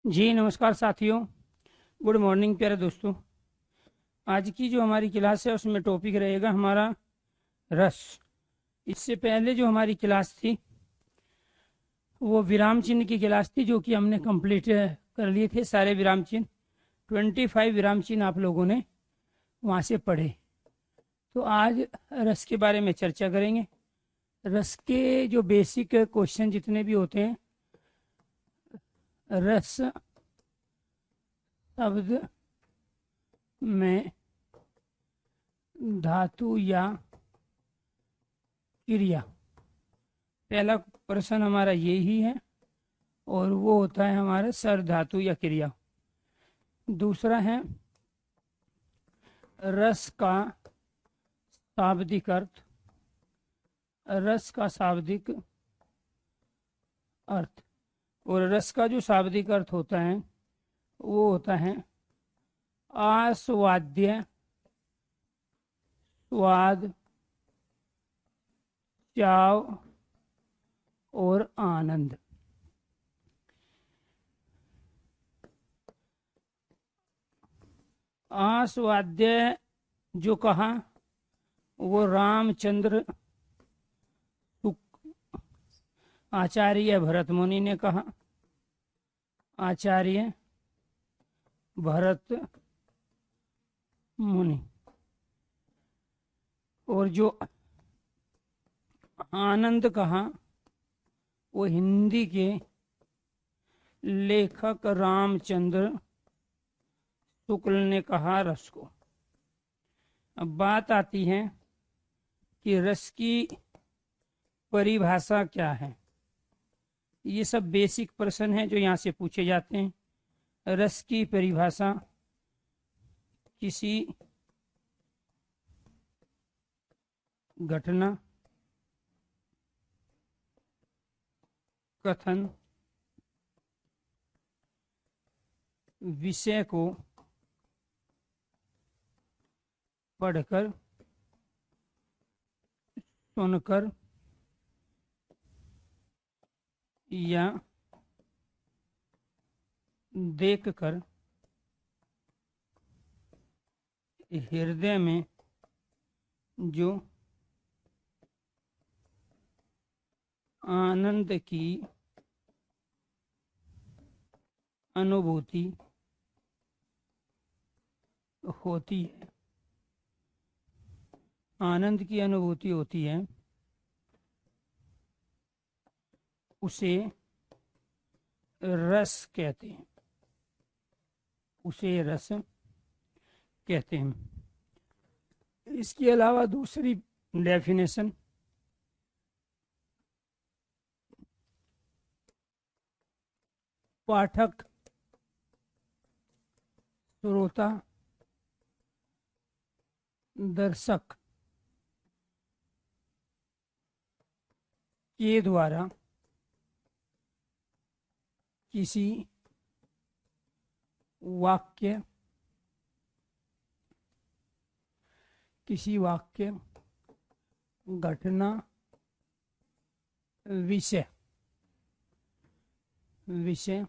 जी नमस्कार साथियों। Good morning प्यारे दोस्तों। आज की जो हमारी क्लास है उसमें टॉपिक रहेगा हमारा रस। इससे पहले जो हमारी क्लास थी वो विराम चिन्ह की क्लास थी, जो कि हमने कंप्लीट कर लिए थे सारे विराम चिन्ह। 25 विराम चिन्ह आप लोगों ने वहाँ से पढ़े। तो आज रस के बारे में चर्चा करेंगे। रस के जो बेसिक क्वेश्चन जितने भी होते हैं, रस शब्द में धातु या क्रिया, पहला प्रश्न हमारा यही है और वो होता है हमारा सर धातु या क्रिया। दूसरा है रस का शाब्दिक अर्थ। रस का शाब्दिक अर्थ और रस का जो शाब्दिक अर्थ होता है वो होता है आस्वाद्य, स्वाद, चाव और आनंद। आस्वाद्य जो कहा वो रामचंद्र आचार्य भरत मुनि ने कहा। आचार्य भरत मुनि। और जो आनंद कहा वो हिंदी के लेखक रामचंद्र शुक्ल ने कहा रस को। अब बात आती है कि रस की परिभाषा क्या है। ये सब बेसिक प्रश्न हैं जो यहाँ से पूछे जाते हैं। रस की परिभाषा किसी घटना, कथन, विषय को पढ़कर, सुनकर या देखकर हृदय में जो आनंद की अनुभूति होती है, आनंद की अनुभूति होती है, उसे रस कहते हैं। उसे रस कहते हैं। इसके अलावा दूसरी डेफिनेशन पाठक, श्रोता, दर्शक के द्वारा किसी वाक्य, घटना, विषय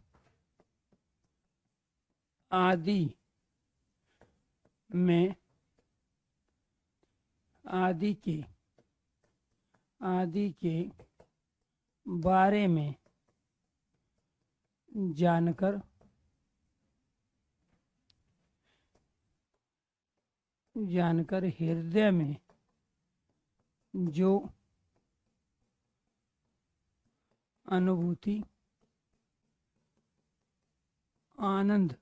आदि में आदि के बारे में जानकर हृदय में जो अनुभूति, आनंद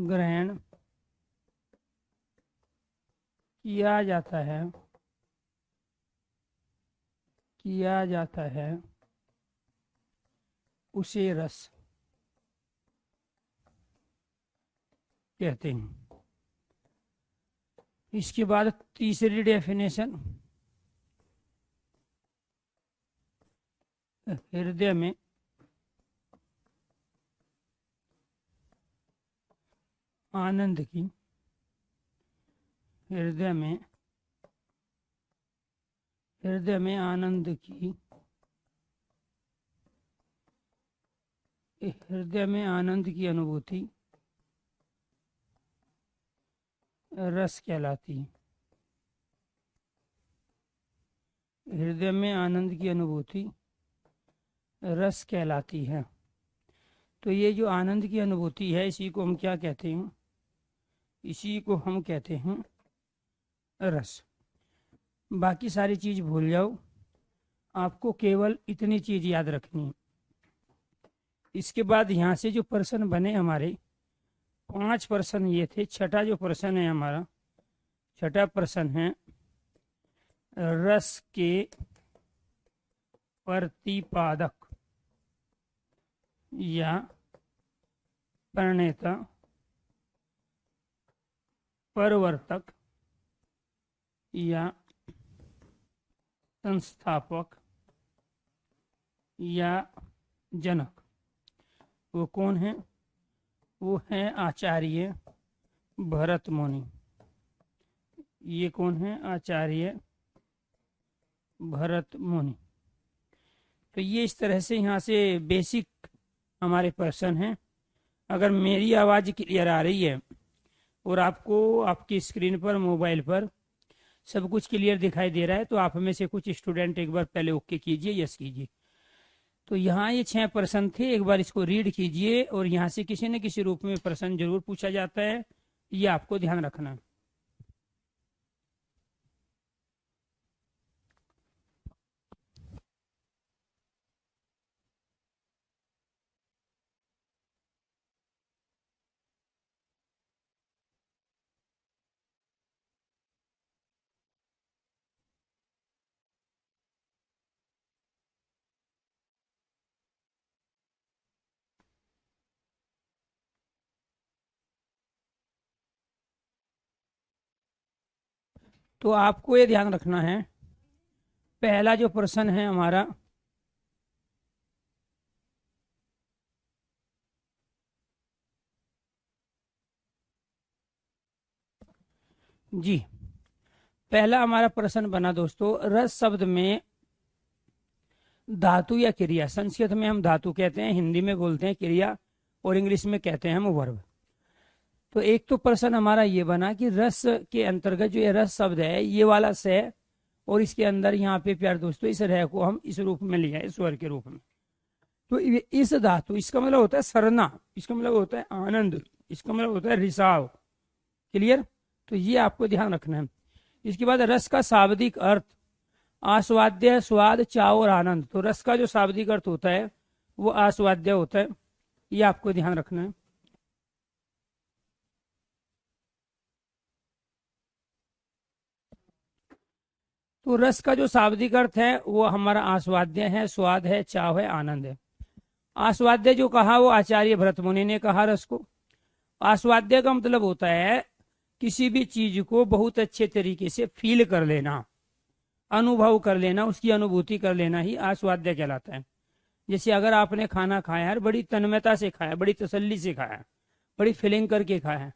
ग्रहण किया जाता है उसे रस कहते हैं। इसके बाद तीसरी डेफिनेशन हृदय में आनंद की, हृदय में आनंद की हृदय में आनंद की अनुभूति रस कहलाती है। हृदय में आनंद की अनुभूति रस कहलाती है। तो ये जो आनंद की अनुभूति है, इसी को हम क्या कहते हैं? इसी को हम कहते हैं रस। बाकी सारी चीज भूल जाओ, आपको केवल इतनी चीज याद रखनी है। इसके बाद यहाँ से जो प्रश्न बने हमारे 5 प्रश्न ये थे। छठा जो प्रश्न है हमारा, छठा प्रश्न है रस के प्रतिपादक या प्रणेता, प्रवर्तक या संस्थापक या जनक, वो कौन है? वो है आचार्य भरत मुनि। ये कौन है? आचार्य भरत मुनि। तो ये इस तरह से यहाँ से बेसिक हमारे प्रश्न हैं। अगर मेरी आवाज़ क्लियर आ रही है और आपको आपकी स्क्रीन पर, मोबाइल पर सब कुछ क्लियर दिखाई दे रहा है, तो आप में से कुछ स्टूडेंट एक बार पहले ओके कीजिए, यस कीजिए। तो यहाँ ये 6 प्रश्न थे, एक बार इसको रीड कीजिए और यहाँ से किसी न किसी रूप में प्रश्न जरूर पूछा जाता है, ये आपको ध्यान रखना है। तो आपको ये ध्यान रखना है, पहला जो प्रश्न है हमारा, जी पहला हमारा प्रश्न बना दोस्तों, रस शब्द में धातु या क्रिया, संस्कृत में हम धातु कहते हैं, हिंदी में बोलते हैं क्रिया और इंग्लिश में कहते हैं हम वर्ब। तो एक तो प्रश्न हमारा ये बना कि रस के अंतर्गत जो ये रस शब्द है, ये वाला से और इसके अंदर यहाँ पे प्यार दोस्तों इस रह को हम इस रूप में लिया है, स्वर के रूप में। तो इस धातु, इसका मतलब होता है सरना, इसका मतलब होता है आनंद, इसका मतलब होता है रिसाव। क्लियर? तो ये आपको ध्यान रखना है। इसके बाद रस का शाब्दिक अर्थ आस्वाद्य, स्वाद, चाव और आनंद। तो रस का जो शाब्दिक अर्थ होता है वो आस्वाद्य होता है, ये आपको ध्यान रखना है। तो रस का जो शाब्दिक अर्थ है वो हमारा आस्वाद्य है, स्वाद है, चाव है, आनंद है। आस्वाद्य जो कहा वो आचार्य भरत मुनि ने कहा रस को। आस्वाद्य का मतलब होता है किसी भी चीज को बहुत अच्छे तरीके से फील कर लेना, अनुभव कर लेना, उसकी अनुभूति कर लेना ही आस्वाद्य कहलाता है। जैसे अगर आपने खाना खाया है, बड़ी तन्मयता से खाया, बड़ी तसल्ली से खाया, बड़ी फीलिंग करके खाया है,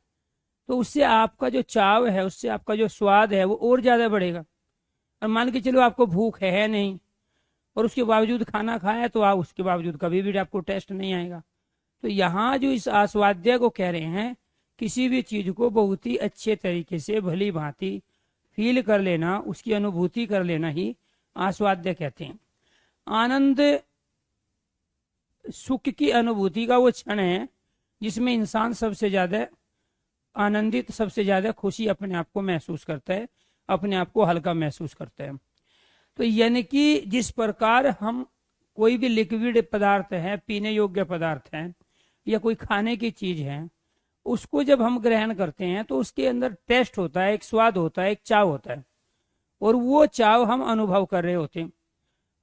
तो उससे आपका जो चाव है, उससे आपका जो स्वाद है वो और ज्यादा बढ़ेगा। और मान के चलो आपको भूख है नहीं और उसके बावजूद खाना खाया, तो आप उसके बावजूद कभी भी आपको टेस्ट नहीं आएगा। तो यहाँ जो इस आस्वाद्य को कह रहे हैं, किसी भी चीज को बहुत ही अच्छे तरीके से भली भांति फील कर लेना, उसकी अनुभूति कर लेना ही आस्वाद्य कहते हैं। आनंद सुख की अनुभूति का वो क्षण है जिसमें इंसान सबसे ज्यादा आनंदित, सबसे ज्यादा खुशी अपने आप को महसूस करता है, अपने आप को हल्का महसूस करता है। तो यानी कि जिस प्रकार हम कोई भी लिक्विड पदार्थ है, पीने योग्य पदार्थ है या कोई खाने की चीज है, उसको जब हम ग्रहण करते हैं तो उसके अंदर टेस्ट होता है, एक स्वाद होता है, एक चाव होता है, और वो चाव हम अनुभव कर रहे होते हैं।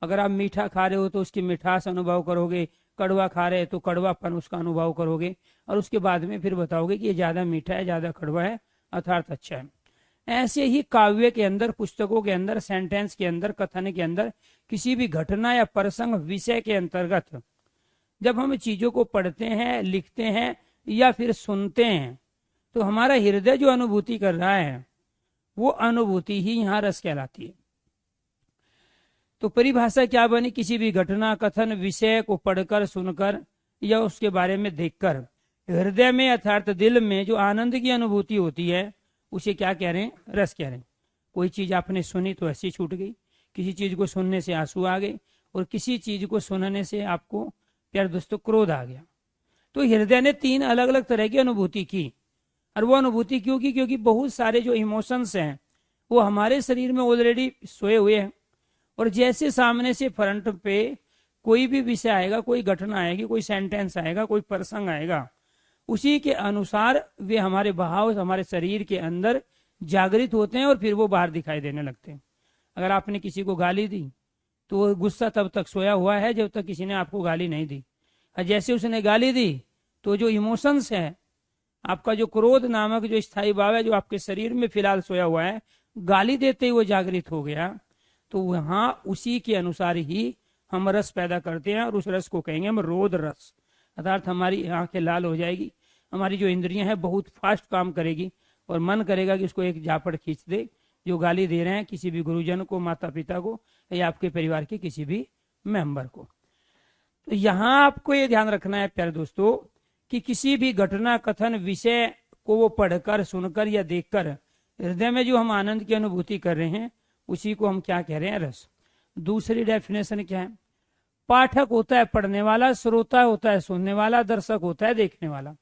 अगर आप मीठा खा रहे हो तो उसकी मिठास अनुभव करोगे, कड़वा खा रहे तो कड़वापन उसका अनुभव करोगे, और उसके बाद में फिर बताओगे कि ये ज्यादा मीठा है, ज्यादा कड़वा है, अर्थात अच्छा है। ऐसे ही काव्य के अंदर, पुस्तकों के अंदर, सेंटेंस के अंदर, कथन के अंदर, किसी भी घटना या प्रसंग, विषय के अंतर्गत जब हम चीजों को पढ़ते हैं, लिखते हैं या फिर सुनते हैं, तो हमारा हृदय जो अनुभूति कर रहा है वो अनुभूति ही यहाँ रस कहलाती है। तो परिभाषा क्या बनी? किसी भी घटना, कथन, विषय को पढ़कर, सुनकर या उसके बारे में देखकर हृदय में अर्थात दिल में जो आनंद की अनुभूति होती है उसे क्या कह रहे हैं? रस कह रहे हैं। कोई चीज आपने सुनी तो ऐसी छूट गई, किसी चीज को सुनने से आंसू आ गए, और किसी चीज को सुनने से आपको प्यारे दोस्तों क्रोध आ गया। तो हृदय ने 3 अलग अलग तरह की अनुभूति की। और वो अनुभूति क्यों की? क्योंकि बहुत सारे जो इमोशंस हैं वो हमारे शरीर में ऑलरेडी सोए हुए हैं, और जैसे सामने से फ्रंट पे कोई भी विषय आएगा, कोई घटना आएगी, कोई सेंटेंस आएगा, कोई प्रसंग आएगा, उसी के अनुसार वे हमारे भाव हमारे शरीर के अंदर जागृत होते हैं और फिर वो बाहर दिखाई देने लगते हैं। अगर आपने किसी को गाली दी तो वो गुस्सा तब तक सोया हुआ है जब तक किसी ने आपको गाली नहीं दी, और जैसे उसने गाली दी तो जो इमोशंस है, आपका जो क्रोध नामक जो स्थायी भाव है जो आपके शरीर में फिलहाल सोया हुआ है, गाली देते ही वो जागृत हो गया। तो वहां उसी के अनुसार ही हम रस पैदा करते हैं, और उस रस को कहेंगे हम रोध रस। अर्थात हमारी आंखें लाल हो जाएगी, हमारी जो इंद्रियां हैं बहुत फास्ट काम करेगी, और मन करेगा कि उसको एक झापड़ खींच दे। जो गाली दे रहे हैं किसी भी गुरुजन को, माता पिता को, या आपके परिवार के किसी भी मेंबर को। तो यहाँ आपको ये ध्यान रखना है प्यारे दोस्तों कि किसी भी घटना, कथन, विषय को वो पढ़कर, सुनकर या देखकर हृदय में जो हम आनंद की अनुभूति कर रहे हैं उसी को हम क्या कह रहे हैं? रस। दूसरी डेफिनेशन क्या है? पाठक होता है पढ़ने वाला, श्रोता होता है सुनने वाला, दर्शक होता है देखने वाला।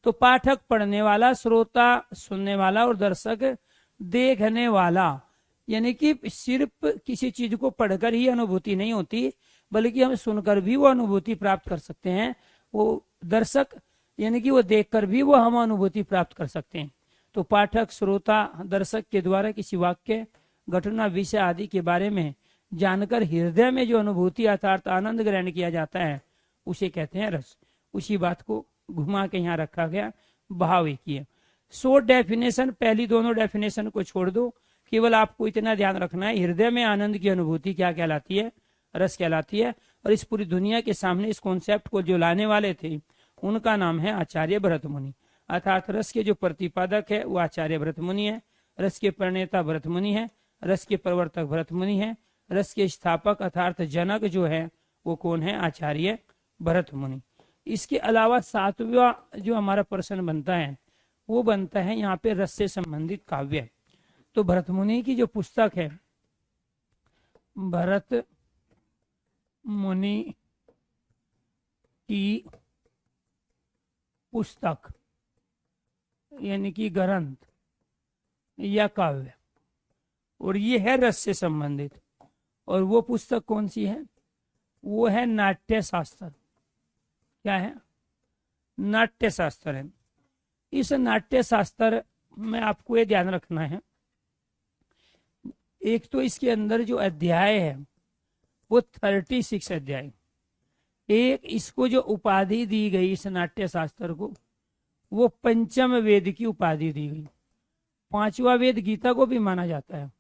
तो पाठक पढ़ने वाला, श्रोता सुनने वाला, और दर्शक देखने वाला। यानी कि सिर्फ किसी चीज को पढ़कर ही अनुभूति नहीं होती, बल्कि हम सुनकर भी वो अनुभूति प्राप्त कर सकते हैं। वो दर्शक यानी कि वो देखकर भी वो हम अनुभूति प्राप्त कर सकते हैं। तो पाठक, श्रोता, दर्शक के द्वारा किसी वाक्य, घटना, विषय आदि के बारे में जानकर हृदय में जो अनुभूति अर्थात आनंद ग्रहण किया जाता है उसे कहते हैं रस। उसी बात को घुमा के यहाँ रखा गया, भाव एक ही है। शॉर्ट डेफिनेशन, पहली दोनों डेफिनेशन को छोड़ दो, केवल आपको इतना ध्यान रखना है हृदय में आनंद की अनुभूति क्या कहलाती है? रस कहलाती है। और इस पूरी दुनिया के सामने इस कॉन्सेप्ट को जो लाने वाले थे उनका नाम है आचार्य भरत मुनि। अर्थात रस के जो प्रतिपादक है वो आचार्य भरत मुनि है, रस के प्रणेता भरत मुनि है, रस के प्रवर्तक भरत मुनि है, रस के स्थापक अर्थात जनक जो है वो कौन है? आचार्य भरत मुनि। इसके अलावा 7वां जो हमारा प्रश्न बनता है वो बनता है यहाँ पे रस से संबंधित काव्य। तो भरत मुनि की जो पुस्तक है, भरत मुनि की पुस्तक यानी कि ग्रंथ या काव्य, और ये है रस से संबंधित। और वो पुस्तक कौन सी है? वो है नाट्य शास्त्र। क्या है? नाट्य शास्त्र है। इस नाट्य शास्त्र में आपको ये ध्यान रखना है, एक तो इसके अंदर जो अध्याय है वो 36 अध्याय। एक इसको जो उपाधि दी गई इस नाट्य शास्त्र को वो पंचम वेद की उपाधि दी गई। 5वां वेद गीता को भी माना जाता है।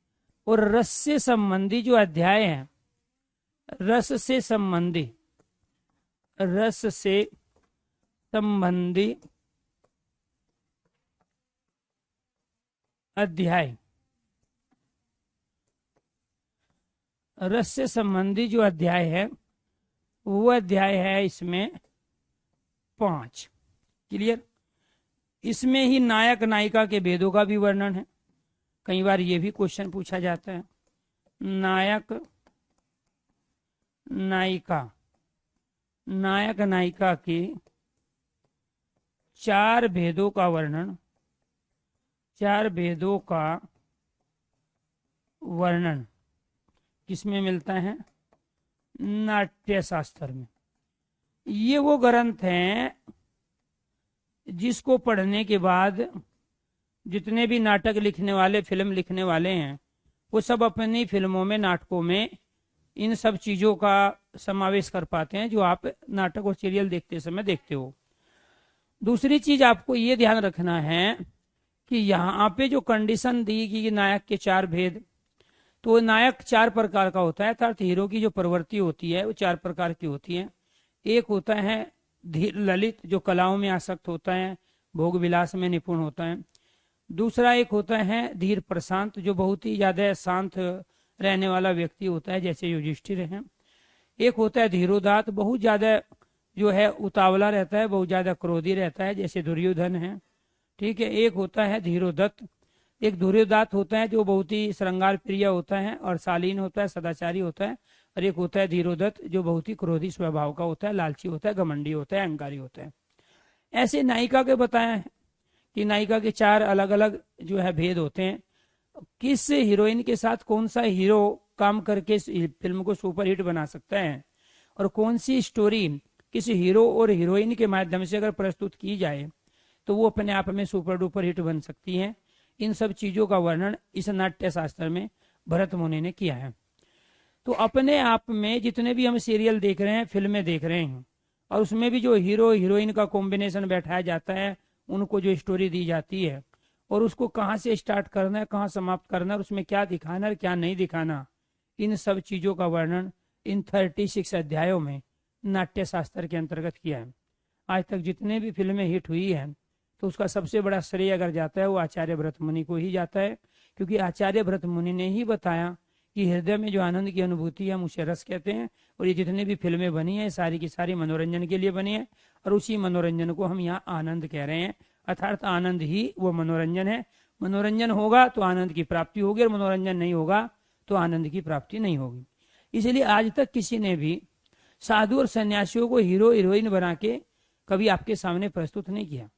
और रस से संबंधी जो अध्याय है, रस से संबंधी अध्याय, रस से संबंधी जो अध्याय है वो अध्याय है इसमें 5। क्लियर? इसमें ही नायक नायिका के भेदों का भी वर्णन है। कई बार ये भी क्वेश्चन पूछा जाता है, नायक नायिका के 4 भेदों का वर्णन, 4 भेदों का वर्णन किसमें मिलता है? नाट्य शास्त्र में। ये वो ग्रंथ हैं जिसको पढ़ने के बाद जितने भी नाटक लिखने वाले, फिल्म लिखने वाले हैं, वो सब अपनी फिल्मों में, नाटकों में इन सब चीजों का समावेश कर पाते हैं जो आप नाटक और सीरियल देखते समय देखते हो। दूसरी चीज आपको ये ध्यान रखना है कि यहाँ पे जो कंडीशन दी कि नायक के 4 भेद, तो नायक 4 प्रकार का होता है। अर्थात हीरो की जो प्रवृत्ति होती है वो 4 प्रकार की होती है। एक होता है धीर ललित, जो कलाओं में आसक्त होता है, भोग विलास में निपुण होता है। दूसरा एक होता है धीर प्रशांत, जो बहुत ही ज्यादा शांत रहने वाला व्यक्ति होता है, जैसे युधिष्ठिर हैं। एक होता है धीरोदात, बहुत ज्यादा जो है उतावला रहता है, बहुत ज्यादा क्रोधी रहता है, जैसे दुर्योधन है। ठीक है। एक होता है धीरोदत्त, एक धीरोदात्त होता है जो बहुत ही श्रृंगार प्रिय होता है और शालीन होता है, सदाचारी होता है। और एक होता है धीरोदत्त जो बहुत ही क्रोधी स्वभाव का होता है, लालची होता है, घमंडी होता है, अहंकारी होता है। ऐसे नायिका के बताया है कि नायिका के 4 अलग अलग जो है भेद होते हैं। किस हीरोइन के साथ कौन सा हीरो काम करके इस फिल्म को सुपरहिट बना सकता है, और कौन सी स्टोरी किसी हीरो और हीरोइन के माध्यम से अगर प्रस्तुत की जाए तो वो अपने आप में सुपर डुपर हिट बन सकती है। इन सब चीजों का वर्णन इस नाट्य शास्त्र में भरत मुनि ने किया है। तो अपने आप में जितने भी हम सीरियल देख रहे हैं, फिल्में देख रहे हैं, और उसमें भी जो हीरो हीरोइन का कॉम्बिनेशन बैठाया जाता है, उनको जो स्टोरी दी जाती है और उसको कहाँ से स्टार्ट करना है, कहाँ समाप्त करना है, और उसमें क्या दिखाना है क्या नहीं दिखाना, इन सब चीजों का वर्णन इन 36 अध्यायों में नाट्य शास्त्र के अंतर्गत किया है। आज तक जितने भी फिल्में हिट हुई हैं तो उसका सबसे बड़ा श्रेय अगर जाता है वो आचार्य भरत मुनि को ही जाता है, क्योंकि आचार्य भरत मुनि ने ही बताया कि हृदय में जो आनंद की अनुभूति है हम उसे रस कहते हैं, और ये जितनी भी फिल्में बनी है सारी की सारी मनोरंजन के लिए बनी है, और उसी मनोरंजन को हम यहाँ आनंद कह रहे हैं। अर्थात आनंद ही वो मनोरंजन है। मनोरंजन होगा तो आनंद की प्राप्ति होगी, और मनोरंजन नहीं होगा तो आनंद की प्राप्ति नहीं होगी। इसलिए आज तक किसी ने भी साधु और सन्यासियों को हीरो हीरोइन बना के कभी आपके सामने प्रस्तुत नहीं किया।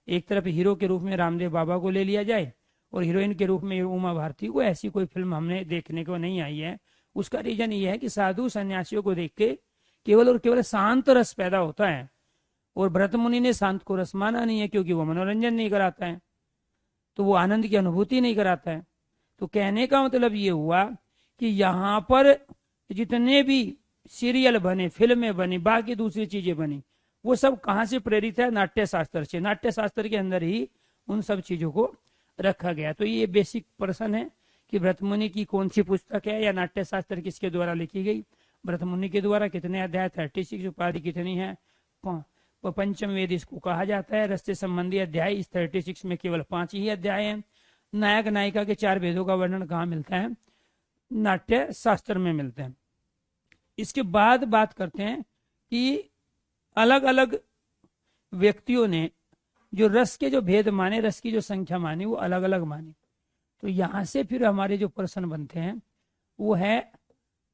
एक तरफ हीरो के रूप में रामदेव बाबा को ले लिया जाए और हीरोइन के रूप में उमा भारती को, ऐसी कोई फिल्म हमने देखने को नहीं आई है। उसका रीजन ये है कि साधु सन्यासियों को देख के केवल और केवल शांत रस पैदा होता है, और भरत मुनि ने शांत को रस माना नहीं है, क्योंकि वो मनोरंजन नहीं कराता है, तो वो आनंद की अनुभूति नहीं कराता है। तो कहने का मतलब ये हुआ कि यहाँ पर जितने भी सीरियल बने, फिल्में बनी, बाकी दूसरी चीजें बनी, वो सब कहाँ से प्रेरित है? नाट्य शास्त्र से। नाट्य शास्त्र के अंदर ही उन सब चीजों को रखा गया। तो ये बेसिक प्रश्न है कि भरत मुनि की कौन सी पुस्तक है, या नाट्य शास्त्र किसके द्वारा लिखी गई, भरत मुनि के द्वारा, कितने अध्याय, 36 उपाधि कितनी है, पंचम वेद इसको कहा जाता है। रस से संबंधी अध्याय इस 36 में केवल 5 ही अध्याय हैं। नायक नायिका के 4 भेदों का वर्णन कहाँ मिलता है? नाट्य शास्त्र में मिलते हैं। इसके बाद बात करते हैं कि अलग अलग व्यक्तियों ने जो रस के जो भेद माने, रस की जो संख्या मानी, वो अलग अलग मानी। तो यहां से फिर हमारे जो प्रश्न बनते हैं वो है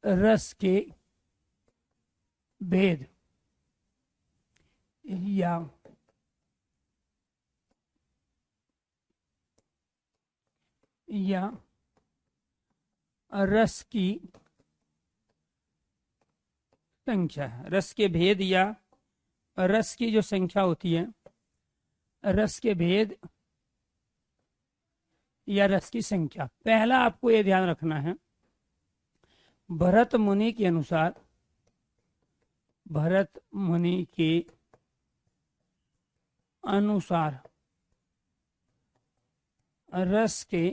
रस के भेद या रस की संख्या है। रस के भेद या रस की जो संख्या होती है, रस के भेद या रस की संख्या। पहला आपको यह ध्यान रखना है, भरत मुनि के अनुसार, भरत मुनि के अनुसार रस के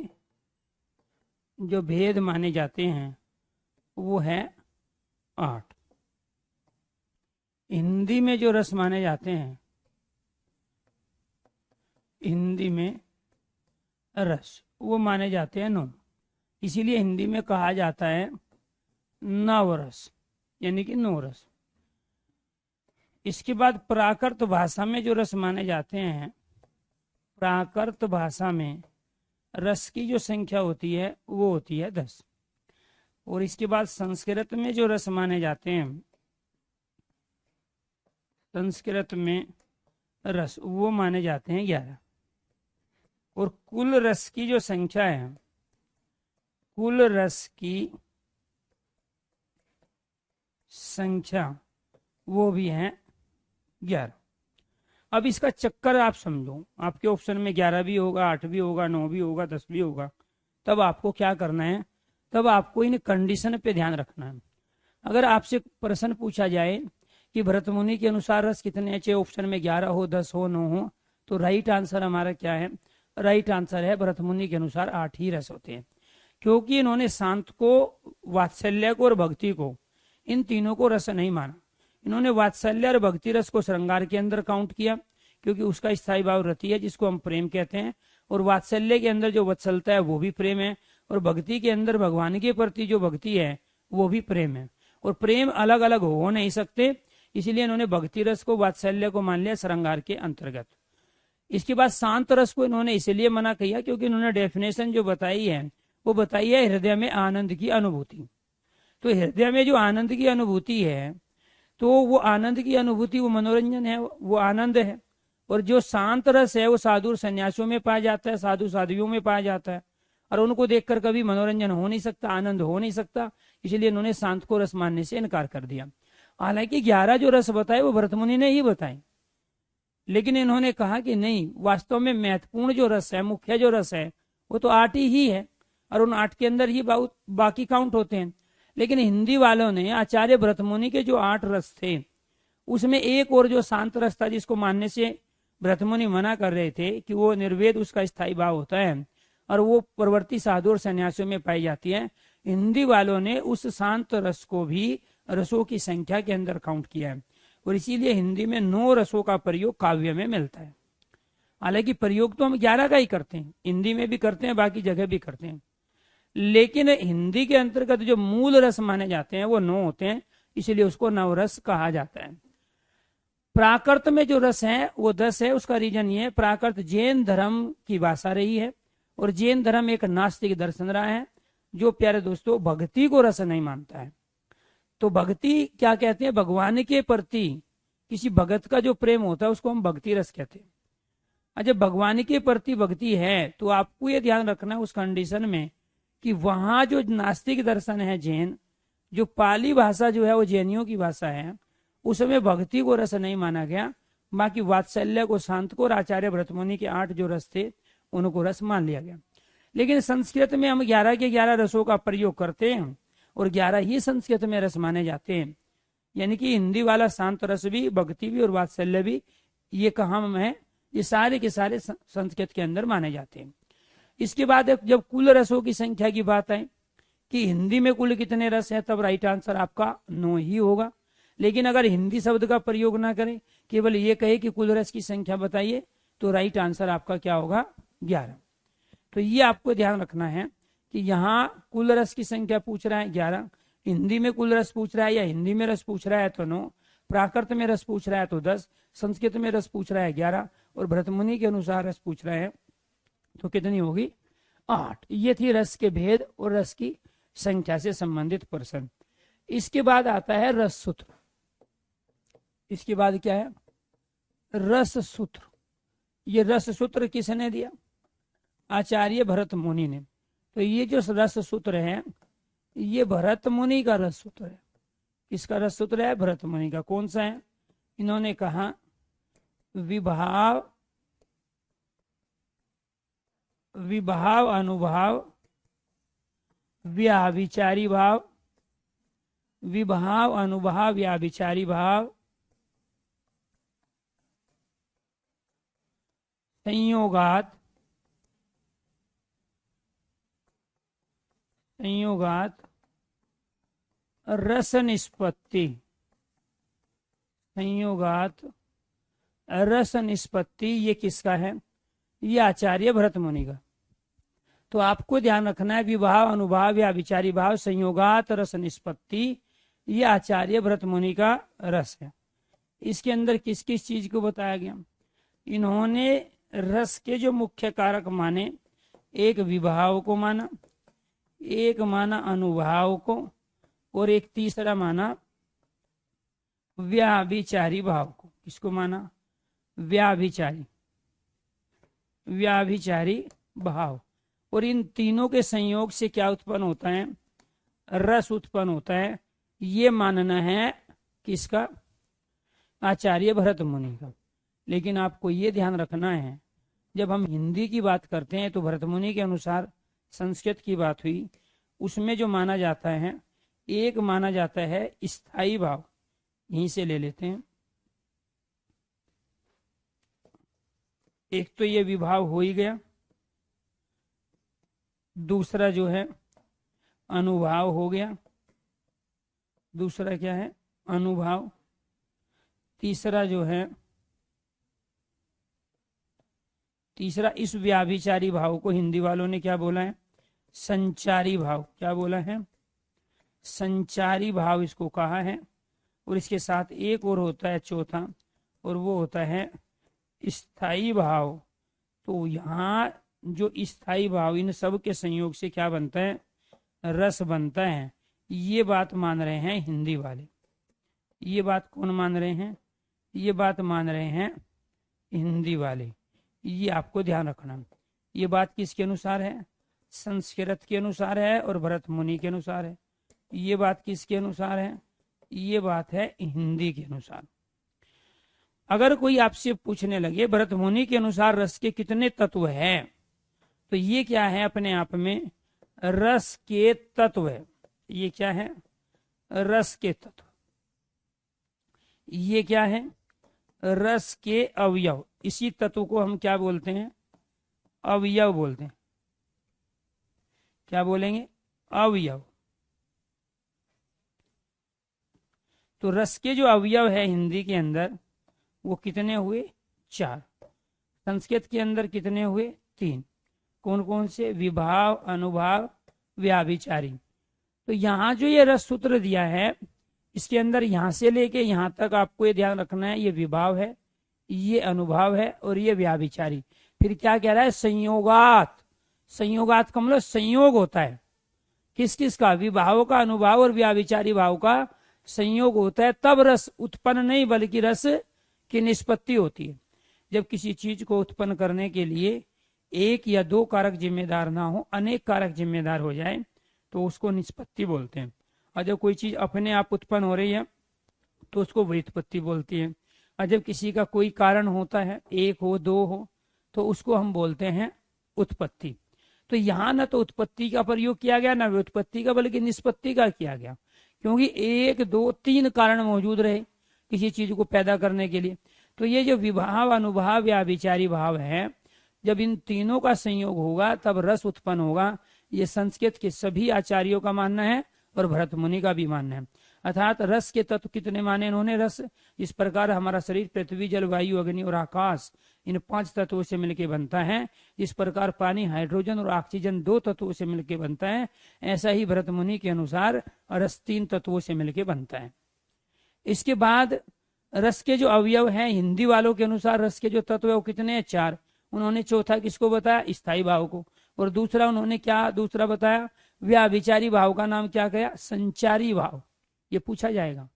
जो भेद माने जाते हैं वो है 8। हिंदी में जो रस माने जाते हैं, हिंदी में रस वो माने जाते हैं 9। इसीलिए हिंदी में कहा जाता है नवरस, यानी कि 9 रस। इसके बाद प्राकृत भाषा में जो रस माने जाते हैं, प्राकृत भाषा में रस की जो संख्या होती है वो होती है 10। और इसके बाद संस्कृत में जो रस माने जाते हैं, संस्कृत में रस वो माने जाते हैं 11। और कुल रस की जो संख्या है, कुल रस की संख्या वो भी है 11। अब इसका चक्कर आप समझो, आपके ऑप्शन में 11 भी होगा, 8 भी होगा, 9 भी होगा, 10 भी होगा। तब आपको क्या करना है? तब आपको इन कंडीशन पे ध्यान रखना है। अगर आपसे प्रश्न पूछा जाए कि भरत मुनि के अनुसार रस कितने, चाहे ऑप्शन में 11 हो, 10 हो, 9 हो, तो राइट आंसर हमारा क्या है? राइट आंसर है भरत मुनि के अनुसार 8 ही रस होते हैं, क्योंकि इन्होंने शांत को, वात्सल्य को और भक्ति को, इन तीनों को रस नहीं माना। इन्होंने वात्सल्य और भक्ति रस को श्रृंगार के अंदर काउंट किया, क्योंकि उसका स्थायी भाव रति है, जिसको हम प्रेम कहते हैं। और वात्सल्य के अंदर जो वत्सलता है वो भी प्रेम है, और भक्ति के अंदर भगवान के प्रति जो भक्ति है वो भी प्रेम है। और प्रेम अलग अलग हो नहीं सकते, इसलिए इन्होंने भक्ति रस को, वात्सल्य को मान लिया श्रृंगार के अंतर्गत। इसके बाद शांत रस को इन्होंने इसलिए मना किया क्योंकि इन्होंने डेफिनेशन जो बताई है वो बताई है हृदय में आनंद की अनुभूति। तो हृदय में जो आनंद की अनुभूति है, तो वो आनंद की अनुभूति, वो मनोरंजन है, वो आनंद है। और जो शांत रस है वो साधु और सन्यासियों में पाया जाता है, साधु साध्वियों में पाया जाता है, और उनको देखकर कभी मनोरंजन हो नहीं सकता, आनंद हो नहीं सकता। इसलिए इन्होंने शांत को रस मानने से इनकार कर दिया। हालांकि 11 जो रस बताए वो भरत मुनि ने ही बताए, लेकिन इन्होंने कहा कि नहीं, वास्तव में महत्वपूर्ण जो रस है, मुख्य जो रस है, वो तो 8 ही है, और उन 8 के अंदर ही बाकी काउंट होते हैं। लेकिन हिंदी वालों ने आचार्य भरत मुनि के जो 8 रस थे उसमें एक और जो शांत रस था, जिसको मानने से भरत मुनि मना कर रहे थे कि वो निर्वेद उसका स्थायी भाव होता है और वो प्रवर्ती साधु और सन्यासियों में पाई जाती है, हिंदी वालों ने उस शांत रस को भी रसों की संख्या के अंदर काउंट किया है। और इसीलिए हिंदी में 9 रसों का प्रयोग काव्य में मिलता है। हालांकि प्रयोग तो हम 11 का ही करते हैं, हिंदी में भी करते हैं, बाकी जगह भी करते हैं, लेकिन हिंदी के अंतर्गत जो मूल रस माने जाते हैं वो 9 होते हैं, इसलिए उसको नवरस कहा जाता है। प्राकृत में जो रस है वो 10 है। उसका रीजन ये है, प्राकृत जैन धर्म की भाषा रही है, और जैन धर्म एक नास्तिक दर्शन रहा है जो, प्यारे दोस्तों, भक्ति को रस नहीं मानता है। तो भक्ति क्या कहते हैं, भगवान के प्रति किसी भगत का जो प्रेम होता है उसको हम भक्ति रस कहते हैं। अच्छा, भगवान के प्रति भक्ति है तो आपको ये ध्यान रखना है उस कंडीशन में कि वहां जो नास्तिक दर्शन है जैन, जो पाली भाषा जो है वो जैनियों की भाषा है, उसमें भक्ति को रस नहीं माना गया। बाकी वात्सल्य को, शांत को और आचार्य भरत मुनि के 8 जो रस थे उनको रस मान लिया गया। लेकिन संस्कृत में हम 11 के 11 रसों का प्रयोग करते हैं और 11 ही संस्कृत में रस माने जाते हैं। यानी कि हिंदी वाला शांत रस भी, भक्ति भी और वात्सल्य भी, ये कहाँ है, ये सारे के सारे संस्कृत के अंदर माने जाते हैं। इसके बाद जब कुल रसों की संख्या की बात है कि हिंदी में कुल कितने रस है, तब राइट आंसर आपका 9 ही होगा। लेकिन अगर हिंदी शब्द का प्रयोग ना करें, केवल ये कहे कि कुल रस की संख्या बताइए, तो राइट आंसर आपका क्या होगा, 11। तो ये आपको ध्यान रखना है कि यहाँ कुल रस की संख्या पूछ रहा है 11, हिंदी में कुल रस पूछ रहा है या हिंदी में रस पूछ रहा है तो 9, प्राकृत में रस पूछ रहा है तो 10, संस्कृत में रस पूछ रहा है 11, और भरत मुनि के अनुसार रस पूछ रहा है तो कितनी होगी, 8। ये थी रस के भेद और रस की संख्या से संबंधित प्रश्न। इसके बाद आता है रस सूत्र। इसके बाद क्या है, रस सूत्र। ये रस सूत्र किसने दिया, आचार्य भरत मुनि ने। तो ये जो रस सूत्र है ये भरत मुनि का रस सूत्र है। इसका रस सूत्र है भरत मुनि का। कौन सा है, इन्होंने कहा विभाव, विभाव अनुभाव, व्याभिचारी भाव, विभाव अनुभाव व्याभिचारी भाव, संयोगात, संयोगात रस निष्पत्ति, संयोगात रस निष्पत्ति, ये किसका है, ये आचार्य भरत मुनि का। तो आपको ध्यान रखना है विभाव अनुभाव या विचारी भाव संयोगात रस निष्पत्ति, ये आचार्य भरत मुनि का रस है। इसके अंदर किस किस चीज को बताया गया, इन्होंने रस के जो मुख्य कारक माने, एक विभाव को माना, एक माना अनुभाव को, और एक तीसरा माना व्याभिचारी भाव को। किसको माना, व्याभिचारी, व्याभिचारी भाव। और इन तीनों के संयोग से क्या उत्पन्न होता है, रस उत्पन्न होता है। ये मानना है किसका, आचार्य भरत मुनि का। लेकिन आपको ये ध्यान रखना है, जब हम हिंदी की बात करते हैं तो भरत मुनि के अनुसार संस्कृत की बात हुई, उसमें जो माना जाता है, एक माना जाता है स्थायी भाव, यहीं से ले लेते हैं। एक तो ये विभाव हो ही गया, दूसरा जो है अनुभाव हो गया, दूसरा क्या है, अनुभाव, तीसरा जो है, तीसरा इस व्याभिचारी भाव को हिंदी वालों ने क्या बोला है, संचारी भाव। क्या बोला है, संचारी भाव इसको कहा है। और इसके साथ एक और होता है चौथा, और वो होता है स्थायी भाव। तो यहाँ जो स्थायी भाव, इन सब के संयोग से क्या बनता है, रस बनता है। ये बात मान रहे हैं हिंदी वाले। ये बात कौन मान रहे हैं, ये बात मान रहे हैं हिंदी वाले। ये आपको ध्यान रखना। ये बात किसके अनुसार है, संस्कृत के अनुसार है और भरत मुनि के अनुसार है। ये बात किसके अनुसार है, ये बात है हिंदी के अनुसार। अगर कोई आपसे पूछने लगे भरत मुनि के अनुसार रस के कितने तत्व हैं, तो ये क्या है, अपने आप में रस के तत्व है। ये क्या है, रस के तत्व। ये क्या है, रस के अवयव। इसी तत्व को हम क्या बोलते हैं, अवयव बोलते हैं। क्या बोलेंगे, अवयव। तो रस के जो अवयव है हिंदी के अंदर वो कितने हुए, 4। संस्कृत के अंदर कितने हुए, 3। कौन कौन से, विभाव, अनुभाव, व्याभिचारी। तो यहाँ जो ये रस सूत्र दिया है, इसके अंदर यहाँ से लेके यहाँ तक आपको ये ध्यान रखना है, ये विभाव है, ये अनुभाव है और ये व्याभिचारी। फिर क्या कह रहा है, संयोगात। संयोगात का मतलब संयोग होता है, किस किस का, विभाव का, अनुभाव और व्याभिचारी भाव का संयोग होता है, तब रस उत्पन्न नहीं बल्कि रस की निष्पत्ति होती है। जब किसी चीज को उत्पन्न करने के लिए एक या दो कारक जिम्मेदार ना हो, अनेक कारक जिम्मेदार हो जाए, तो उसको निष्पत्ति बोलते हैं। और जब कोई चीज अपने आप उत्पन्न हो रही है तो उसको व्युत्पत्ति बोलती है। और जब किसी का कोई कारण होता है, एक हो दो हो, तो उसको हम बोलते हैं उत्पत्ति। तो यहाँ न तो उत्पत्ति का प्रयोग किया गया, न व्युत्पत्ति का, बल्कि निष्पत्ति का किया गया, क्योंकि 1 2 3 कारण मौजूद रहे किसी चीज को पैदा करने के लिए। तो ये जो विभाव, अनुभाव या विचारी भाव है, जब इन तीनों का संयोग होगा तब रस उत्पन्न होगा। ये संस्कृत के सभी आचार्यों का मानना है और भरत मुनि का भी मानना है। अर्थात रस के तत्व कितने माने इन्होंने, रस। इस प्रकार हमारा शरीर पृथ्वी, जल, वायु, अग्नि और आकाश, इन 5 तत्वों से मिलकर बनता है। इस प्रकार पानी, हाइड्रोजन और ऑक्सीजन 2 तत्वों से मिलकर बनता है। ऐसा ही भरत मुनि के अनुसार रस 3 तत्वों से मिलकर बनता है। इसके बाद रस के जो अवयव हैं, हिंदी वालों के अनुसार रस के जो तत्व है वो कितने हैं, 4। उन्होंने चौथा किसको बताया, स्थायी भाव को। और दूसरा उन्होंने क्या दूसरा बताया, व्याभिचारी भाव का नाम क्या कहा, संचारी भाव। ये पूछा जाएगा,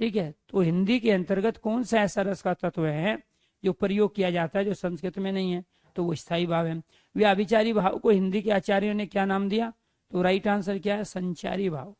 ठीक है। तो हिंदी के अंतर्गत कौन सा ऐसा रस का तत्व है जो प्रयोग किया जाता है जो संस्कृत में नहीं है, तो वो स्थायी भाव है। व्याभिचारी भाव को हिंदी के आचार्यों ने क्या नाम दिया, तो राइट आंसर क्या है, संचारी भाव।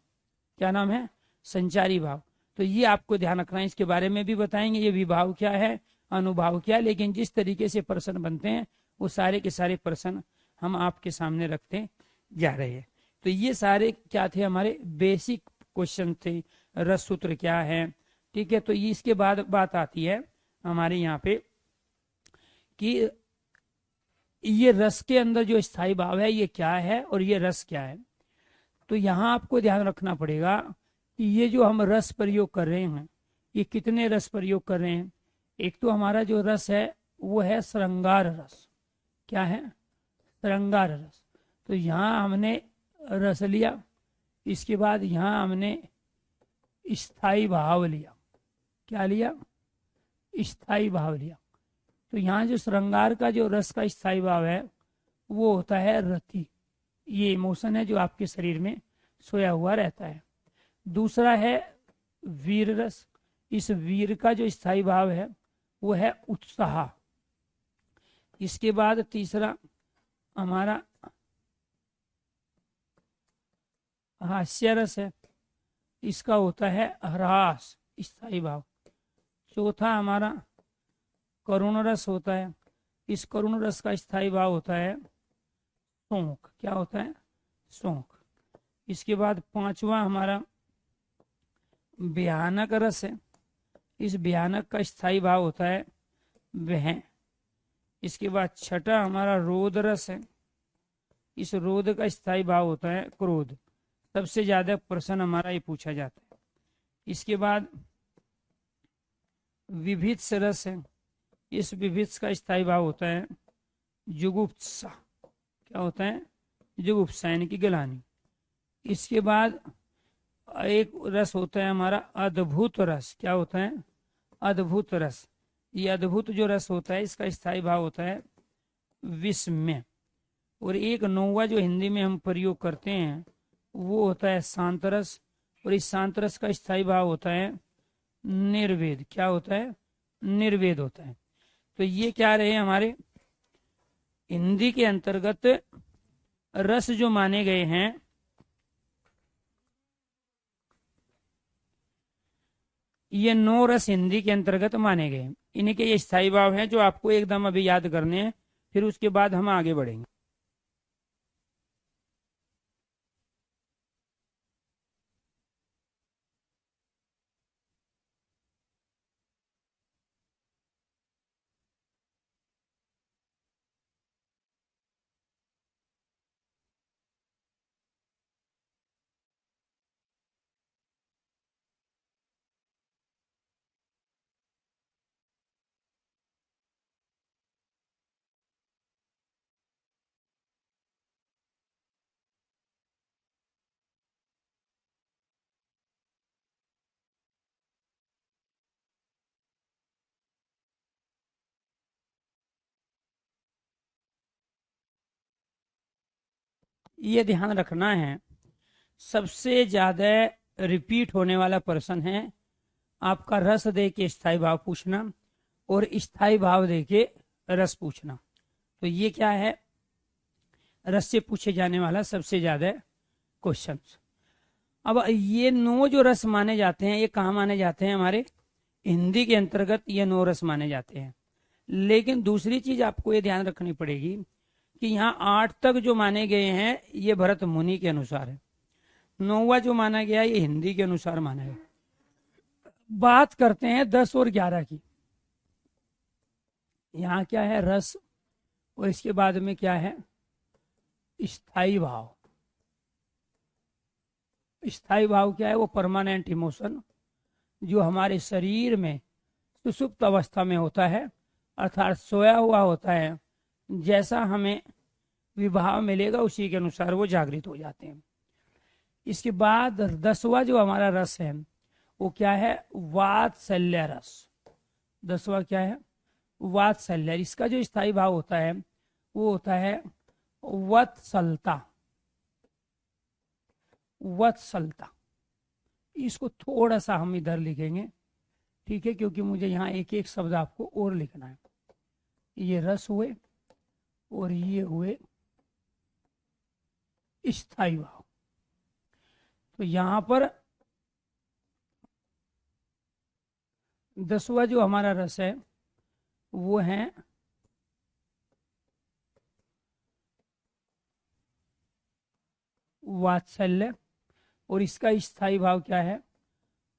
क्या नाम है, संचारी भाव। तो ये आपको ध्यान रखना है, इसके बारे में भी बताएंगे, ये विभाव क्या है, अनुभाव क्या है। लेकिन जिस तरीके से प्रश्न बनते हैं वो सारे के सारे प्रश्न हम आपके सामने रखते जा रहे हैं। तो ये सारे क्या थे, हमारे बेसिक क्वेश्चन थे। रस सूत्र क्या है, ठीक है। तो ये इसके बाद बात आती है हमारे यहाँ पे कि ये रस के अंदर जो स्थायी भाव है ये क्या है और ये रस क्या है। तो यहाँ आपको ध्यान रखना पड़ेगा कि ये जो हम रस प्रयोग कर रहे हैं, ये कितने रस प्रयोग कर रहे हैं। एक तो हमारा जो रस है वो है श्रृंगार रस। क्या है, श्रृंगार रस। तो यहाँ हमने रस लिया, इसके बाद यहाँ हमने स्थायी भाव लिया। क्या लिया, स्थायी भाव लिया। तो यहाँ जो श्रृंगार का जो रस का स्थायी भाव है वो होता है रति। ये इमोशन है जो आपके शरीर में सोया हुआ रहता है। दूसरा है वीर रस। इस वीर का जो स्थायी भाव है वो है उत्साह। इसके बाद तीसरा हमारा हास्य रस है, इसका होता है ह्रास, स्थायी भाव। चौथा हमारा करुण रस होता है, इस करुण रस का स्थायी भाव होता है शोक। क्या होता है, शोक। इसके बाद पांचवा हमारा भयानक रस है, इस भयानक का स्थायी भाव होता है वह। इसके बाद छठा हमारा रोध रस है, इस रोध का स्थायी भाव होता है क्रोध। सबसे ज्यादा प्रश्न हमारा ये पूछा जाता है। इसके बाद विभित्स रस है, इस विभित्स का स्थायी भाव होता है जुगुप्सा। क्या होता है, जुगुप्सा यानी कि गलानी। इसके बाद एक रस होता है हमारा अद्भुत रस। क्या होता है? अद्भुत रस। ये अद्भुत जो रस होता है इसका स्थायी भाव होता है विस्मय। और एक नौवा जो हिंदी में हम प्रयोग करते हैं वो होता है शांत रस, और इस शांत रस का स्थायी भाव होता है निर्वेद। क्या होता है? निर्वेद होता है। तो ये क्या रहे हमारे हिंदी के अंतर्गत रस जो माने गए हैं, ये 9 रस हिंदी के अंतर्गत माने गए हैं। इन्हीं के ये स्थायी भाव हैं जो आपको एकदम अभी याद करने हैं, फिर उसके बाद हम आगे बढ़ेंगे। ये ध्यान रखना है, सबसे ज्यादा रिपीट होने वाला प्रश्न है आपका रस दे के स्थायी भाव पूछना और स्थायी भाव दे के रस पूछना। तो ये क्या है? रस से पूछे जाने वाला सबसे ज्यादा क्वेश्चन। अब ये 9 जो रस माने जाते हैं ये कहाँ माने जाते हैं? हमारे हिंदी के अंतर्गत ये 9 रस माने जाते हैं। लेकिन दूसरी चीज आपको ये ध्यान रखनी पड़ेगी कि यहाँ 8 तक जो माने गए हैं ये भरत मुनि के अनुसार है। 9वां जो माना गया ये हिंदी के अनुसार माना है। बात करते हैं 10 और 11 की। यहाँ क्या है? रस, और इसके बाद में क्या है? स्थायी भाव। स्थायी भाव क्या है? वो परमानेंट इमोशन जो हमारे शरीर में सुसुप्त अवस्था में होता है, अर्थात सोया हुआ होता है। जैसा हमें विभाव मिलेगा उसी के अनुसार वो जागृत हो जाते हैं। इसके बाद 10वां जो हमारा रस है वो क्या है? वात्सल्य रस। 10वां क्या है? वात्सल्य। इसका जो स्थायी भाव होता है वो होता है वत्सलता। वत्सलता। इसको थोड़ा सा हम इधर लिखेंगे, ठीक है, क्योंकि मुझे यहाँ एक एक शब्द आपको और लिखना है। ये रस हुए और ये हुए स्थायी भाव। तो यहां पर 10वां जो हमारा रस है वो है वात्सल्य, और इसका स्थायी भाव क्या है?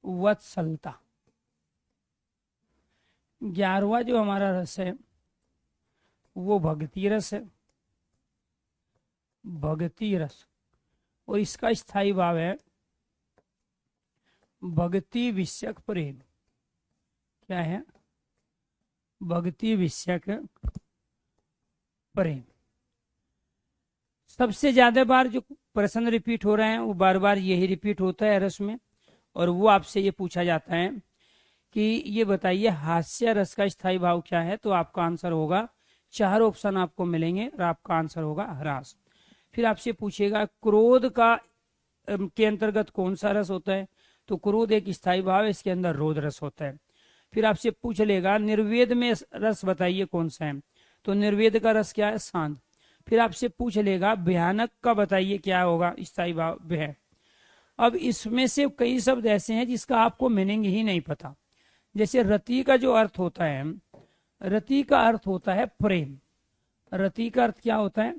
वत्सलता। 11वां जो हमारा रस है वो भक्ति रस है। भक्ति रस, और इसका स्थायी भाव है भक्ति विषयक प्रेम। क्या है? भक्ति विषयक प्रेम। सबसे ज्यादा बार जो प्रश्न रिपीट हो रहे हैं वो बार बार यही रिपीट होता है रस में, और वो आपसे ये पूछा जाता है कि ये बताइए हास्य रस का स्थायी भाव क्या है? तो आपका आंसर होगा, 4 ऑप्शन आपको मिलेंगे और आपका आंसर होगा ह्रास। फिर आपसे पूछेगा क्रोध का के अंतर्गत कौन सा रस होता है? तो क्रोध एक स्थायी भाव है, इसके अंदर रोध रस होता है। फिर आपसे पूछ लेगा निर्वेद में रस बताइए कौन सा है? तो निर्वेद का रस क्या है? शांत। फिर आपसे पूछ लेगा भयानक का बताइए क्या होगा? स्थायी भाव भय। अब इसमें से कई शब्द ऐसे हैं जिसका आपको मीनिंग ही नहीं पता। जैसे रति का जो अर्थ होता है, रति का अर्थ होता है प्रेम। रति का अर्थ क्या होता है?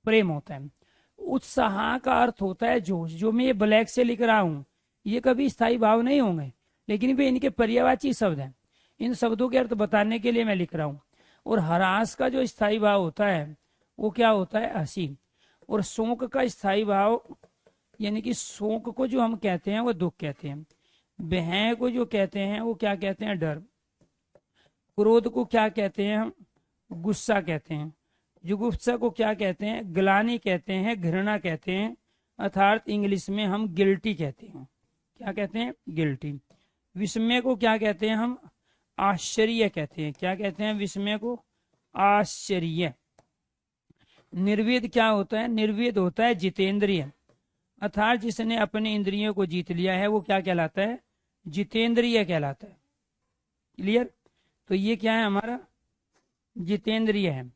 प्रेम होता है। उत्साह का अर्थ होता है जोश। जो मैं ये ब्लैक से लिख रहा हूं ये कभी स्थायी भाव नहीं होंगे, लेकिन वे इनके पर्यायवाची शब्द हैं। इन शब्दों के अर्थ बताने के लिए मैं लिख रहा हूं। और हरास का जो स्थायी भाव होता है वो क्या होता है? हंसी। और शोक का स्थायी भाव, यानी कि शोक को जो हम कहते हैं वो दुख कहते हैं। भय को जो कहते हैं वो क्या कहते हैं? डर। क्रोध को क्या कहते हैं? हम गुस्सा कहते हैं। जुगुप्सा को क्या कहते हैं? ग्लानि कहते हैं, घृणा कहते हैं, अर्थात इंग्लिश में हम गिल्टी कहते हैं। क्या कहते हैं, गिल्टी। विस्मय को क्या कहते हैं हम, आश्चर्य कहते हैं। क्या कहते हैं विस्मय को, आश्चर्य। निर्वेद क्या होता है, निर्वेद होता है जितेंद्रिय, अर्थात जिसने अपने इंद्रियों को जीत लिया है वो क्या कहलाता है, जितेंद्रिय कहलाता है। क्लियर। तो ये क्या है हमारा, जितेंद्रिय है।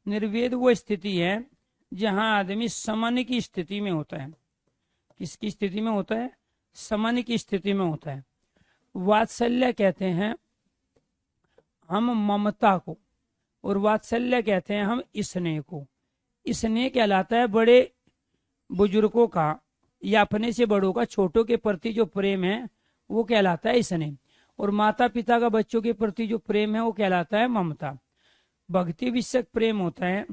निर्वेद वो स्थिति है जहां आदमी समन की स्थिति में होता है। किसकी स्थिति में होता है, समन की स्थिति में होता है। वात्सल्य कहते हैं हम ममता को, और वात्सल्य कहते हैं हम स्नेह को। स्नेह कहलाता है बड़े बुजुर्गों का या अपने से बड़ों का छोटों के प्रति जो प्रेम है वो कहलाता है स्नेह, और माता पिता का बच्चों के प्रति जो प्रेम है वो कहलाता है ममता। भक्ति विषयक प्रेम होता है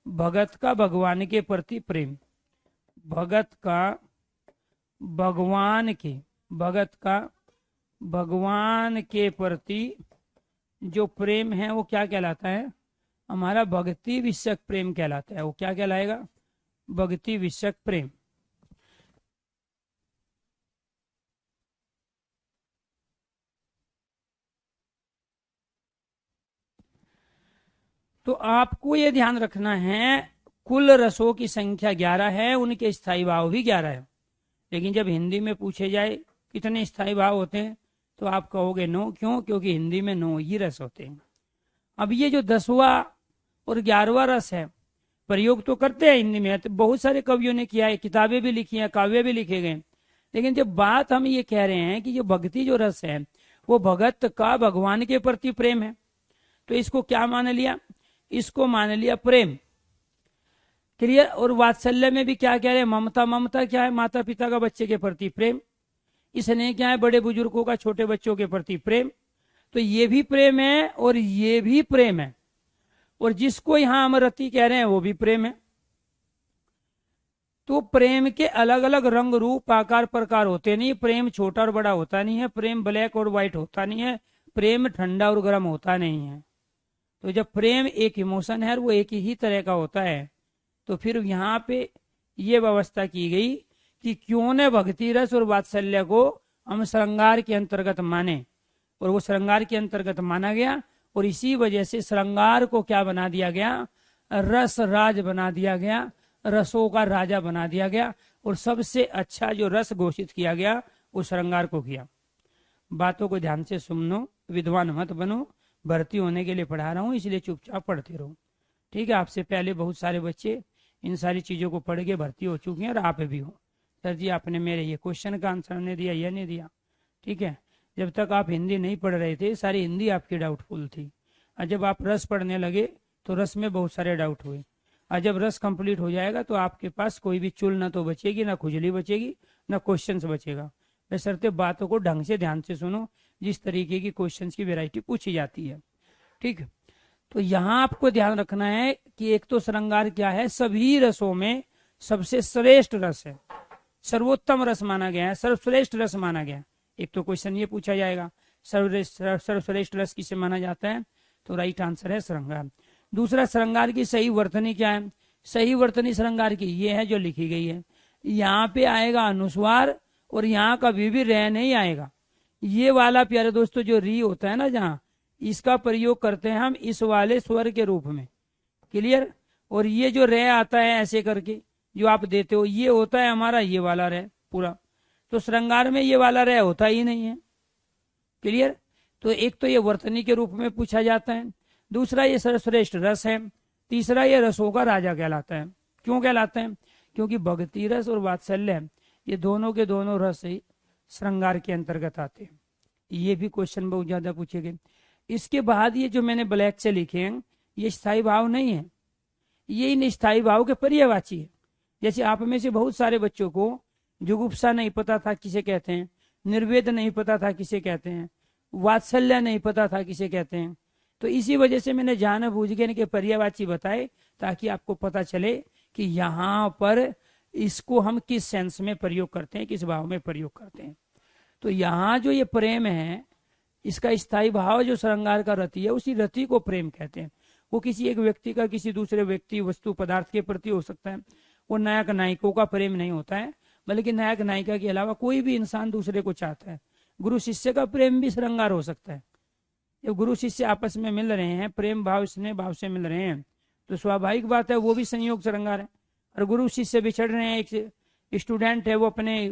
भगत का भगवान के प्रति प्रेम, भगत का भगवान के, भगत का भगवान के प्रति जो प्रेम है वो क्या कहलाता है, हमारा भक्ति विषयक प्रेम कहलाता है। वो क्या कहलाएगा, भक्ति विषयक प्रेम। तो आपको ये ध्यान रखना है कुल रसों की संख्या 11 है, उनके स्थायी भाव भी 11 है। लेकिन जब हिंदी में पूछे जाए कितने स्थायी भाव होते हैं तो आप कहोगे 9। क्यों, क्योंकि हिंदी में 9 ही रस होते हैं। अब ये जो 10वां और 11वां रस है प्रयोग तो करते हैं हिंदी में, तो बहुत सारे कवियों ने किया है, किताबें भी लिखी हैं, काव्य भी लिखे गए। लेकिन जब बात हम ये कह रहे हैं कि जो भक्ति जो रस है वो भगत का भगवान के प्रति प्रेम है, तो इसको क्या मान लिया, इसको मान लिया प्रेम। क्लियर। और वात्सल्य में भी क्या कह रहे हैं, ममता। ममता क्या है, माता पिता का बच्चे के प्रति प्रेम। इसने क्या है, बड़े बुजुर्गों का छोटे बच्चों के प्रति प्रेम। तो ये भी प्रेम है और ये भी प्रेम है, और जिसको यहां हम रति कह रहे हैं वो भी प्रेम है। तो प्रेम के अलग अलग रंग रूप आकार प्रकार होते नहीं, प्रेम छोटा और बड़ा होता नहीं है, प्रेम ब्लैक और व्हाइट होता नहीं है, प्रेम ठंडा और गर्म होता नहीं है। तो जब प्रेम एक इमोशन है वो एक ही तरह का होता है, तो फिर यहाँ पे ये व्यवस्था की गई कि क्यों न भक्ति रस और वात्सल्य को हम श्रृंगार के अंतर्गत माने, और वो श्रृंगार के अंतर्गत माना गया। और इसी वजह से श्रृंगार को क्या बना दिया गया, रस राज बना दिया गया, रसों का राजा बना दिया गया, और सबसे अच्छा जो रस घोषित किया गया वो श्रृंगार को किया। बातों को ध्यान से सुनो, विद्वान मत बनो। भर्ती होने के लिए पढ़ा रहा हूँ, इसलिए चुपचाप पढ़ते रहो। ठीक है। आपसे पहले बहुत सारे बच्चे इन सारी चीजों को पढ़ के भर्ती हो चुके हैं, और आप भी हो। सर जी आपने मेरे ये क्वेश्चन का आंसर नहीं दिया, यह नहीं दिया। ठीक है। जब तक आप हिंदी नहीं पढ़ रहे थे सारी हिंदी आपकी डाउटफुल थी, और जब आप रस पढ़ने लगे तो रस में बहुत सारे डाउट हुए, और जब रस कंप्लीट हो जाएगा तो आपके पास कोई भी चुल ना तो बचेगी, ना खुजली बचेगी, ना क्वेश्चन बचेगा। बशर्ते बातों को ढंग से ध्यान से सुनो, जिस तरीके की क्वेश्चन की वैरायटी पूछी जाती है। ठीक। तो यहाँ आपको ध्यान रखना है कि एक तो श्रृंगार क्या है, सभी रसों में सबसे श्रेष्ठ रस है, सर्वोत्तम रस माना गया है, सर्वश्रेष्ठ रस माना गया है। एक तो क्वेश्चन ये पूछा जाएगा सर्वश्रेष्ठ रस किसे माना जाता है, तो राइट आंसर है श्रृंगार। दूसरा, श्रृंगार की सही वर्तनी क्या है, सही वर्तनी श्रृंगार की ये है जो लिखी गई है। यहाँ पे आएगा अनुस्वार, और यहाँ कभी भी रह नहीं आएगा। ये वाला प्यारे दोस्तों जो री होता है ना, जहाँ इसका प्रयोग करते हैं हम इस वाले स्वर के रूप में। क्लियर। और ये जो रह आता है ऐसे करके जो आप देते हो, ये होता है हमारा ये वाला रह पूरा। तो श्रृंगार में ये वाला रह होता ही नहीं है। क्लियर। तो एक तो ये वर्तनी के रूप में पूछा जाता है, दूसरा ये सर्वश्रेष्ठ रस है, तीसरा ये रसों का राजा कहलाता है। क्यों कहलाता है, क्योंकि भक्ति रस और वात्सल्य ये दोनों के दोनों रस ही श्रृंगार के अंतर्गत आते हैं। ये भी क्वेश्चन बहुत ज्यादा पूछे गए। इसके बाद ये जो मैंने ब्लैक से लिखे हैं ये स्थायी भाव नहीं है, ये इन स्थायी भाव के पर्यायवाची है। जैसे आप में से बहुत सारे बच्चों को जुगुप्सा नहीं पता था किसे कहते हैं, निर्वेद नहीं पता था किसे कहते हैं, वात्सल्य नहीं पता था किसे कहते हैं। तो इसी वजह से मैंने जानबूझ के इनके पर्यायवाची बताए, ताकि आपको पता चले कि यहाँ पर इसको हम किस सेंस में प्रयोग करते हैं, किस भाव में प्रयोग करते हैं। तो यहाँ जो ये प्रेम है, इसका स्थायी भाव जो श्रृंगार का रति है, उसी रति को प्रेम कहते हैं। वो किसी एक व्यक्ति का किसी दूसरे व्यक्ति वस्तु पदार्थ के प्रति हो सकता है, वो नायक नायिकों का प्रेम नहीं होता है, बल्कि नायक नायिका के अलावा कोई भी इंसान दूसरे को चाहता है। गुरु शिष्य का प्रेम भी श्रृंगार हो सकता है। जब गुरु शिष्य आपस में मिल रहे हैं, प्रेम भाव स्नेह भाव से मिल रहे हैं, तो स्वाभाविक बात है वो भी संयोग श्रृंगार है। और गुरु शिष्य बिछड़ रहे हैं, एक स्टूडेंट है वो अपने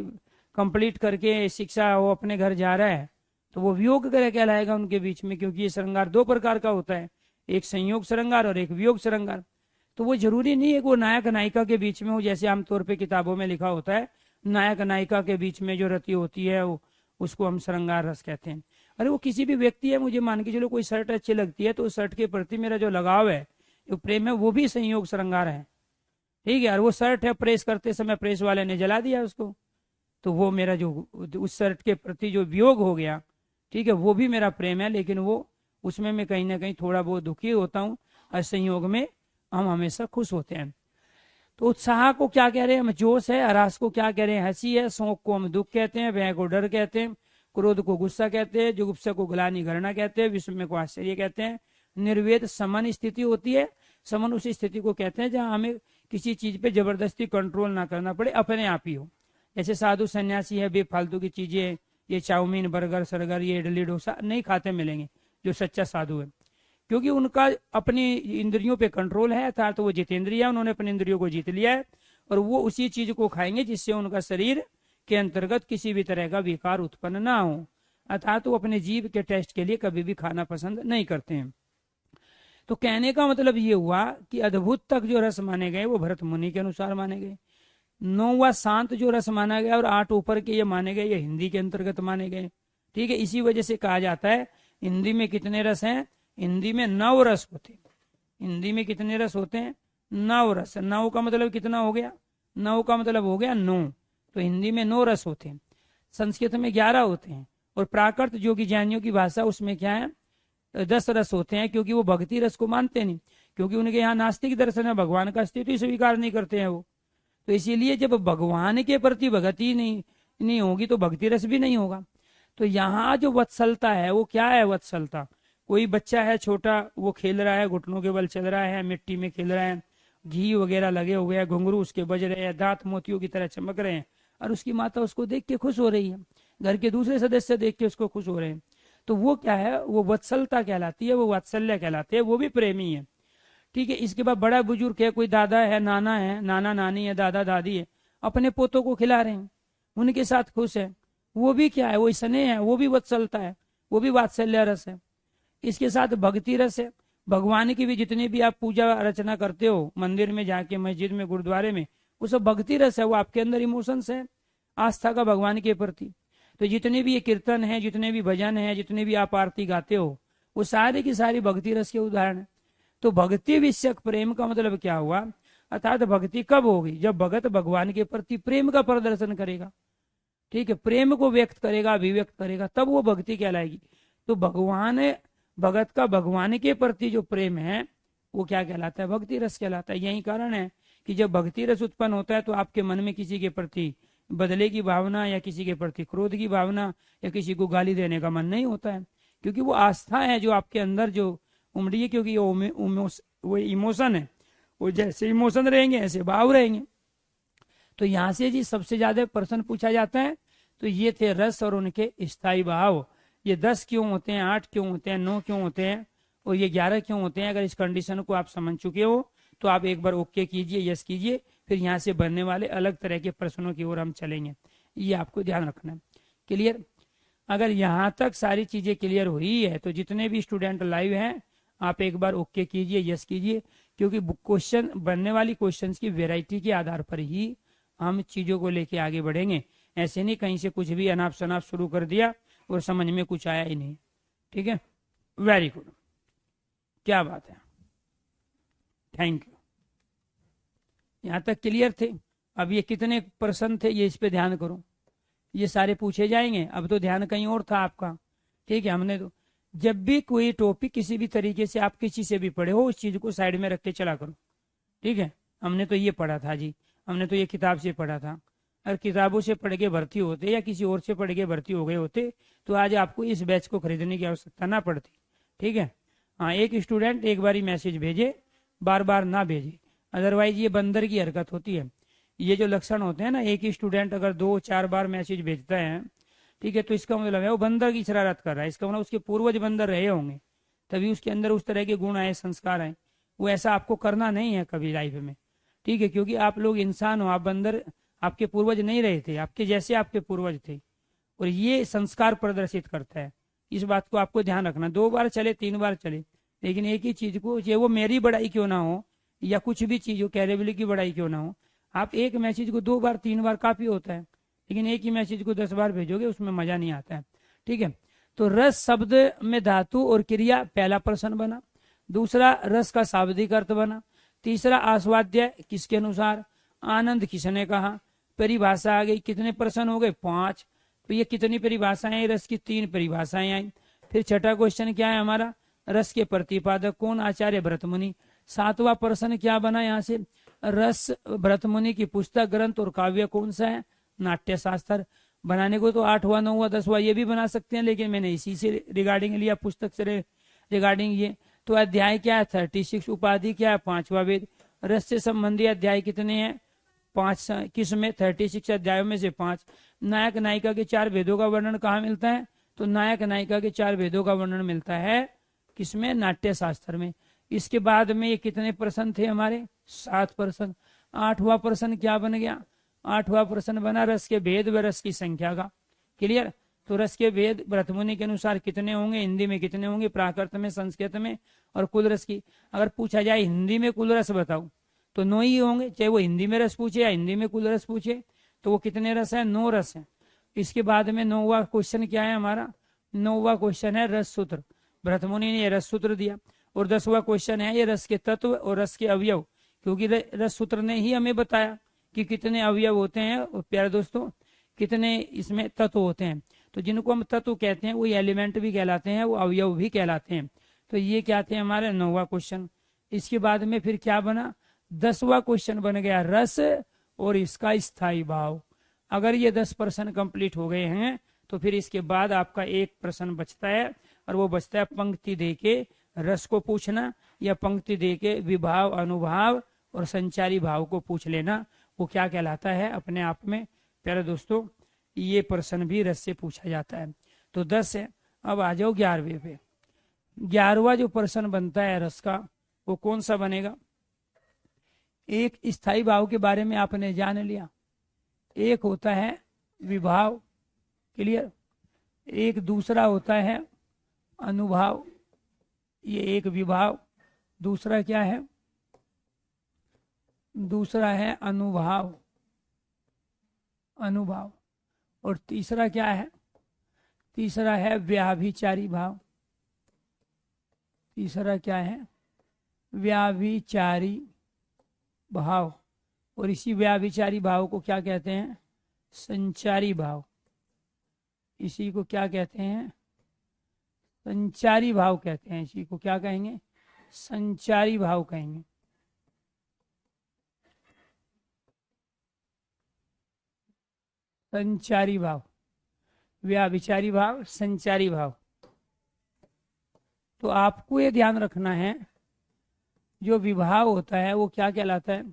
कंप्लीट करके शिक्षा वो अपने घर जा रहा है, तो वो वियोग कहलाएगा उनके बीच में, क्योंकि ये श्रृंगार दो प्रकार का होता है, एक संयोग श्रृंगार और एक वियोग श्रृंगार। तो वो जरूरी नहीं है कि वो नायक नायिका के बीच में हो, जैसे आमतौर पे किताबों में लिखा होता है नायक नायिका के बीच में जो रति होती है उसको हम श्रृंगार रस कहते हैं। अरे वो किसी भी व्यक्ति है, मुझे मान के चलो कोई शर्ट अच्छी लगती है, तो उस शर्ट के प्रति मेरा जो लगाव है, जो प्रेम है, वो भी संयोग श्रृंगार है। ठीक है, और वो शर्ट है प्रेस करते समय प्रेस वाले ने जला दिया उसको, तो वो मेरा जो उस शर्ट के प्रति जो वियोग हो गया, ठीक है, वो भी मेरा प्रेम है, लेकिन वो उसमें मैं कहीं ना कहीं थोड़ा बहुत दुखी होता हूँ, और संयोग में हम हमेशा खुश होते हैं। तो उत्साह को क्या कह रहे हैं हम? जोश है। हरास को क्या कह रहे हैं? हंसी है। शोक को हम दुख कहते हैं। भय को डर कहते हैं। क्रोध को गुस्सा कहते हैं। जुगुप्सा को ग्लानि घृणा कहते हैं। विस्मय को आश्चर्य कहते हैं। निर्वेद समन स्थिति होती है। समन उस स्थिति को कहते हैं जहां हमें किसी चीज पे जबरदस्ती कंट्रोल ना करना पड़े, अपने आप ही हो। जैसे साधु सन्यासी है, बेफालतू की चीजें, ये चाउमीन बर्गर सरगर ये इडली डोसा नहीं खाते मिलेंगे जो सच्चा साधु है, क्योंकि उनका अपनी इंद्रियों पे कंट्रोल है, अर्थात वो जितेंद्रिय है, उन्होंने अपनी इंद्रियों को जीत लिया है, और वो उसी चीज को खाएंगे जिससे उनका शरीर के अंतर्गत किसी भी तरह का विकार उत्पन्न ना हो, अर्थात वो अपने जीव के टेस्ट के लिए कभी भी खाना पसंद नहीं करते हैं। तो कहने का मतलब ये हुआ कि अद्भुत तक जो रस माने गए वो भरत मुनि के अनुसार माने गए। 9वां शांत जो रस माना गया और 8 ऊपर के ये माने गए, ये हिंदी के अंतर्गत माने गए। ठीक है, इसी वजह से कहा जाता है हिंदी में कितने रस हैं? हिंदी में 9 रस होते हैं। हिंदी में कितने रस होते हैं? 9 रस। 9 का मतलब कितना हो गया? 9 का मतलब हो गया 9। तो हिंदी में 9 रस होते हैं, संस्कृत में 11 होते हैं, और प्राकृत जो कि जैनियों की भाषा उसमें क्या है? 10 रस होते हैं, क्योंकि वो भक्ति रस को मानते नहीं, क्योंकि उनके यहाँ नास्तिक दर्शन है, भगवान का अस्तित्व ही स्वीकार नहीं करते हैं वो। तो इसीलिए जब भगवान के प्रति भक्ति नहीं होगी तो भक्ति रस भी नहीं होगा। तो यहाँ जो वत्सलता है वो क्या है? वत्सलता, कोई बच्चा है छोटा, वो खेल रहा है, घुटनों के बल चल रहा है, मिट्टी में खेल रहा है, घी वगैरह लगे हुए हैं, घुंघरू उसके बज रहे हैं, दांत मोतियों की तरह चमक रहे हैं, और उसकी माता उसको देख के खुश हो रही है, घर के दूसरे सदस्य देख के उसको खुश हो रहे हैं। तो वो क्या है? वो वत्सलता कहलाती है, वो वात्सल्य कहलाते हैं, वो भी प्रेमी है। ठीक है, इसके बाद बड़ा बुजुर्ग है, कोई दादा है, नाना नानी है, दादा दादी है, अपने पोतों को खिला रहे हैं, उनके साथ खुश है, वो भी क्या है? वो स्नेह है, वो भी वत्सलता है, वो भी वात्सल्य रस है। इसके साथ भक्ति रस है। भगवान की भी जितनी भी आप पूजा अर्चना करते हो मंदिर में जाके, मस्जिद में, गुरुद्वारे में, वो सब भक्ति रस है, वो आपके अंदर इमोशंस है, आस्था का भगवान के प्रति। तो जितने भी ये कीर्तन है, जितने भी भजन है, जितने भी आप आरती गाते हो, वो सारे की सारी भक्ति रस के उदाहरण है। तो भक्ति विषयक प्रेम का मतलब क्या हुआ? अर्थात भक्ति कब होगी? जब भगत भगवान के प्रति प्रेम का प्रदर्शन करेगा, ठीक है, प्रेम को व्यक्त करेगा, अभिव्यक्त करेगा, तब वो भक्ति कहलाएगी। तो भगत का भगवान के प्रति जो प्रेम है वो क्या कहलाता है? भक्ति रस कहलाता है। यही कारण है कि जब भक्ति रस उत्पन्न होता है तो आपके मन में किसी के प्रति बदले की भावना, या किसी के प्रति क्रोध की भावना, या किसी को गाली देने का मन नहीं होता है, क्योंकि वो आस्था है जो आपके अंदर जो उमड़ी है, क्योंकि वो इमोशन है, वो जैसे इमोशन रहेंगे ऐसे भाव रहेंगे। तो यहाँ से जी सबसे ज्यादा प्रश्न पूछा जाता है, तो ये थे रस और उनके स्थायी भाव। ये 10 क्यों होते हैं, 8 क्यों होते हैं, 9 क्यों होते हैं, और ये 11 क्यों होते हैं? अगर इस कंडीशन को आप समझ चुके हो तो आप एक बार ओके कीजिए, यस कीजिए, फिर यहाँ से बनने वाले अलग तरह के प्रश्नों की ओर हम चलेंगे। ये आपको ध्यान रखना है। क्लियर? अगर यहाँ तक सारी चीजें क्लियर हुई है तो जितने भी स्टूडेंट लाइव हैं आप एक बार ओके कीजिए, यस कीजिए, क्योंकि क्वेश्चन बनने वाली क्वेश्चंस की वेराइटी के आधार पर ही हम चीजों को लेके आगे बढ़ेंगे। ऐसे नहीं कहीं से कुछ भी अनाप शनाप शुरू कर दिया और समझ में कुछ आया ही नहीं। ठीक है, वेरी गुड, क्या बात है, थैंक यू। यहाँ तक क्लियर थे? अब ये कितने प्रश्न थे ये इस पे ध्यान करो, ये सारे पूछे जाएंगे। अब तो ध्यान कहीं और था आपका। ठीक है, हमने तो जब भी कोई टॉपिक किसी भी तरीके से आप किसी से भी पढ़े हो उस चीज को साइड में रख के चला करो। ठीक है, हमने तो ये पढ़ा था जी, हमने तो ये किताब से पढ़ा था। अगर किताबों से पढ़ के भर्ती होते या किसी और से पढ़ के भर्ती हो गए होते तो आज आपको इस बैच को खरीदने की आवश्यकता ना पड़ती। ठीक है, हाँ, एक स्टूडेंट एक बार ही मैसेज भेजे, बार बार ना भेजे, अदरवाइज ये बंदर की हरकत होती है ये जो लक्षण होते हैं ना, एक ही स्टूडेंट अगर 2-4 बार मैसेज भेजता है, ठीक है, तो इसका मतलब है वो बंदर की शरारत कर रहा है। इसका मतलब उसके पूर्वज बंदर रहे होंगे, तभी उसके अंदर उस तरह के गुण आए, संस्कार आए। वो ऐसा आपको करना नहीं है कभी लाइफ में, ठीक है, क्योंकि आप लोग इंसान हो, आप बंदर, आपके पूर्वज नहीं रहे थे, आपके जैसे आपके पूर्वज थे। और ये संस्कार प्रदर्शित करता है, इस बात को आपको ध्यान रखना। 2 बार चले, 3 बार चले, लेकिन एक ही चीज को, चाहे वो मेरी बड़ाई क्यों ना हो या कुछ भी चीज हो, कैरेबिली की बड़ाई क्यों ना हो, आप एक मैसेज को 2 बार 3 बार काफी होता है, लेकिन एक ही मैसेज को 10 बार भेजोगे, उसमें मजा नहीं आता है, ठीक है। तो रस शब्द में धातु और क्रिया पहला प्रश्न बना। दूसरा, रस का शाब्दिक अर्थ बना। तीसरा, आस्वाद्य किसके अनुसार, आनंद किसने कहा। परिभाषा आ गई, कितने प्रश्न हो गए, 5। तो ये कितनी परिभाषाएं आई, रस की 3 परिभाषाएं आई। फिर छठा क्वेश्चन क्या है हमारा, रस के प्रतिपादक कौन, आचार्य भरतमुनि। 7वां प्रश्न क्या बना यहाँ से, रस भरतमुनि की पुस्तक, ग्रंथ और काव्य कौन सा है, नाट्य शास्त्र। बनाने को तो 8वां 9वां 10वां ये भी बना सकते हैं, लेकिन मैंने इसी से रिगार्डिंग लिया, पुस्तक से रिगार्डिंग ये। तो अध्याय क्या है, 36। उपाधि क्या है, 5वां वेद। रस से संबंधी अध्याय कितने हैं, 5। किस में, 36 अध्यायों में से 5। नायक नायिका के 4 भेदों का वर्णन कहाँ मिलता है, तो नायक नायिका के 4 भेदों का वर्णन मिलता है किसमें, नाट्य शास्त्र में। इसके बाद में ये कितने प्रश्न थे हमारे, 7 प्रश्न। 8वां प्रश्न क्या बन गया, 8वां प्रश्न बना रस के भेद व रस की संख्या का। क्लियर। तो रस के भेद भरतमुनि के अनुसार कितने होंगे, हिंदी में कितने होंगे, प्राकृत में, संस्कृत में, और कुल रस की। अगर पूछा जाए हिंदी में कुल रस बताओ, तो 9 ही होंगे, चाहे वो हिंदी में रस पूछे या हिंदी में कुल रस पूछे। तो वो कितने रस है, 9 रस है। इसके बाद में 9वां क्वेश्चन क्या है हमारा, 9वां क्वेश्चन है रस सूत्र। भरतमुनि ने रस सूत्र दिया। और 10वां क्वेश्चन है ये रस के तत्व और रस के अवयव, क्योंकि रस सूत्र ने ही हमें बताया कि कितने अवयव होते हैं। और प्यारे दोस्तों, कितने इसमें तत्व होते हैं। तो जिनको हम तत्व कहते हैं वो एलिमेंट भी कहलाते हैं, वो अवयव भी कहलाते हैं। तो ये क्या थे हमारे 9वां क्वेश्चन। इसके बाद में फिर क्या बना, 10वां क्वेश्चन बन गया रस और इसका स्थायी भाव। अगर ये 10 प्रश्न कंप्लीट हो गए हैं, तो फिर इसके बाद आपका एक प्रश्न बचता है, और वो बचता है पंक्ति दे के रस को पूछना, या पंक्ति दे के विभाव, अनुभाव और संचारी भाव को पूछ लेना। वो क्या कहलाता है अपने आप में। प्यारे दोस्तों, ये प्रश्न भी रस से पूछा जाता है। तो 10 है। अब आ जाओ 11वें पे। 11वां जो प्रश्न बनता है रस का, वो कौन सा बनेगा। एक स्थायी भाव के बारे में आपने जान लिया, एक होता है विभाव। क्लियर। एक दूसरा होता है अनुभाव, ये एक विभाव। दूसरा क्या है, दूसरा है अनुभाव, अनुभाव। और तीसरा क्या है, तीसरा है व्याभिचारी भाव। तीसरा क्या है, व्याभिचारी भाव। और इसी व्याभिचारी भाव को क्या कहते हैं, संचारी भाव। इसी को क्या कहते हैं, संचारी भाव कहते हैं। इसी को क्या कहेंगे, संचारी भाव कहेंगे। संचारी भाव, व्याभिचारी भाव, संचारी भाव। तो आपको ये ध्यान रखना है, जो विभाव होता है वो क्या कहलाता है,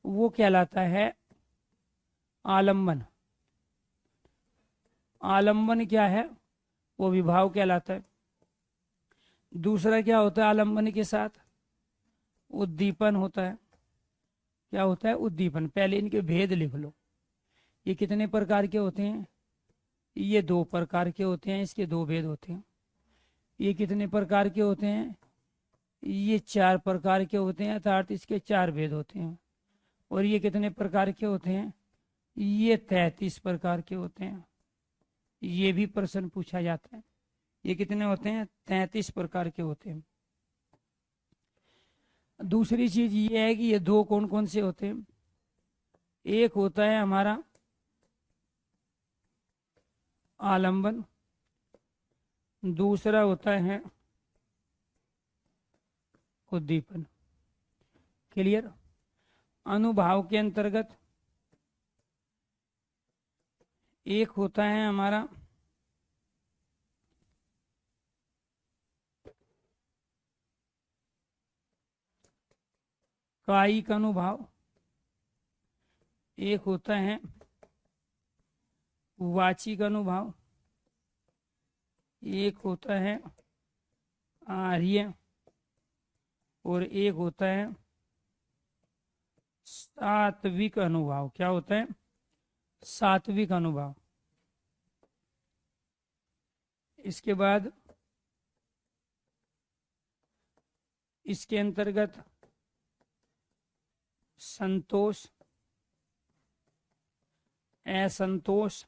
वो कहलाता है आलंबन। आलंबन क्या है, वो विभाव कहलाता है। दूसरा क्या होता है आलंबन के साथ, उद्दीपन होता है। क्या होता है, उद्दीपन। पहले इनके भेद लिख लो। ये कितने प्रकार के होते हैं, ये 2 प्रकार के होते हैं, इसके 2 भेद होते हैं। ये कितने प्रकार के होते हैं, ये 4 प्रकार के होते हैं, अर्थात इसके 4 भेद होते हैं। और ये कितने प्रकार के होते हैं, ये 33 प्रकार के होते हैं। ये भी प्रश्न पूछा जाता है। ये कितने होते हैं, 33 प्रकार के होते हैं। दूसरी चीज ये है कि ये 2 कौन कौन से होते हैं। एक होता है हमारा आलंबन, दूसरा होता है उद्दीपन। क्लियर। अनुभाव के अंतर्गत एक होता है हमारा कायिक अनुभाव, एक होता है वाचिक अनुभव, एक होता है आर्य, और एक होता है सात्विक अनुभव। क्या होता है? सात्विक अनुभव। इसके बाद इसके अंतर्गत संतोष, असंतोष,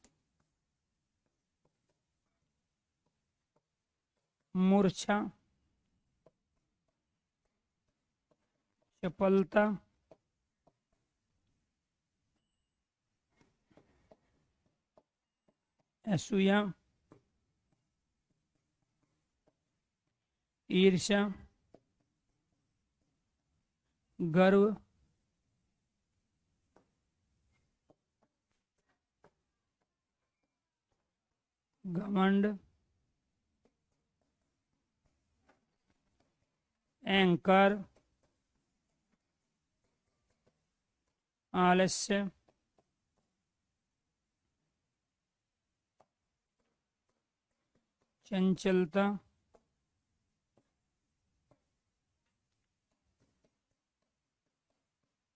मूर्छा, चपलता, असूया, ईर्ष्या, गर्व, घमंड, अहंकार, आलस्य, चंचलता,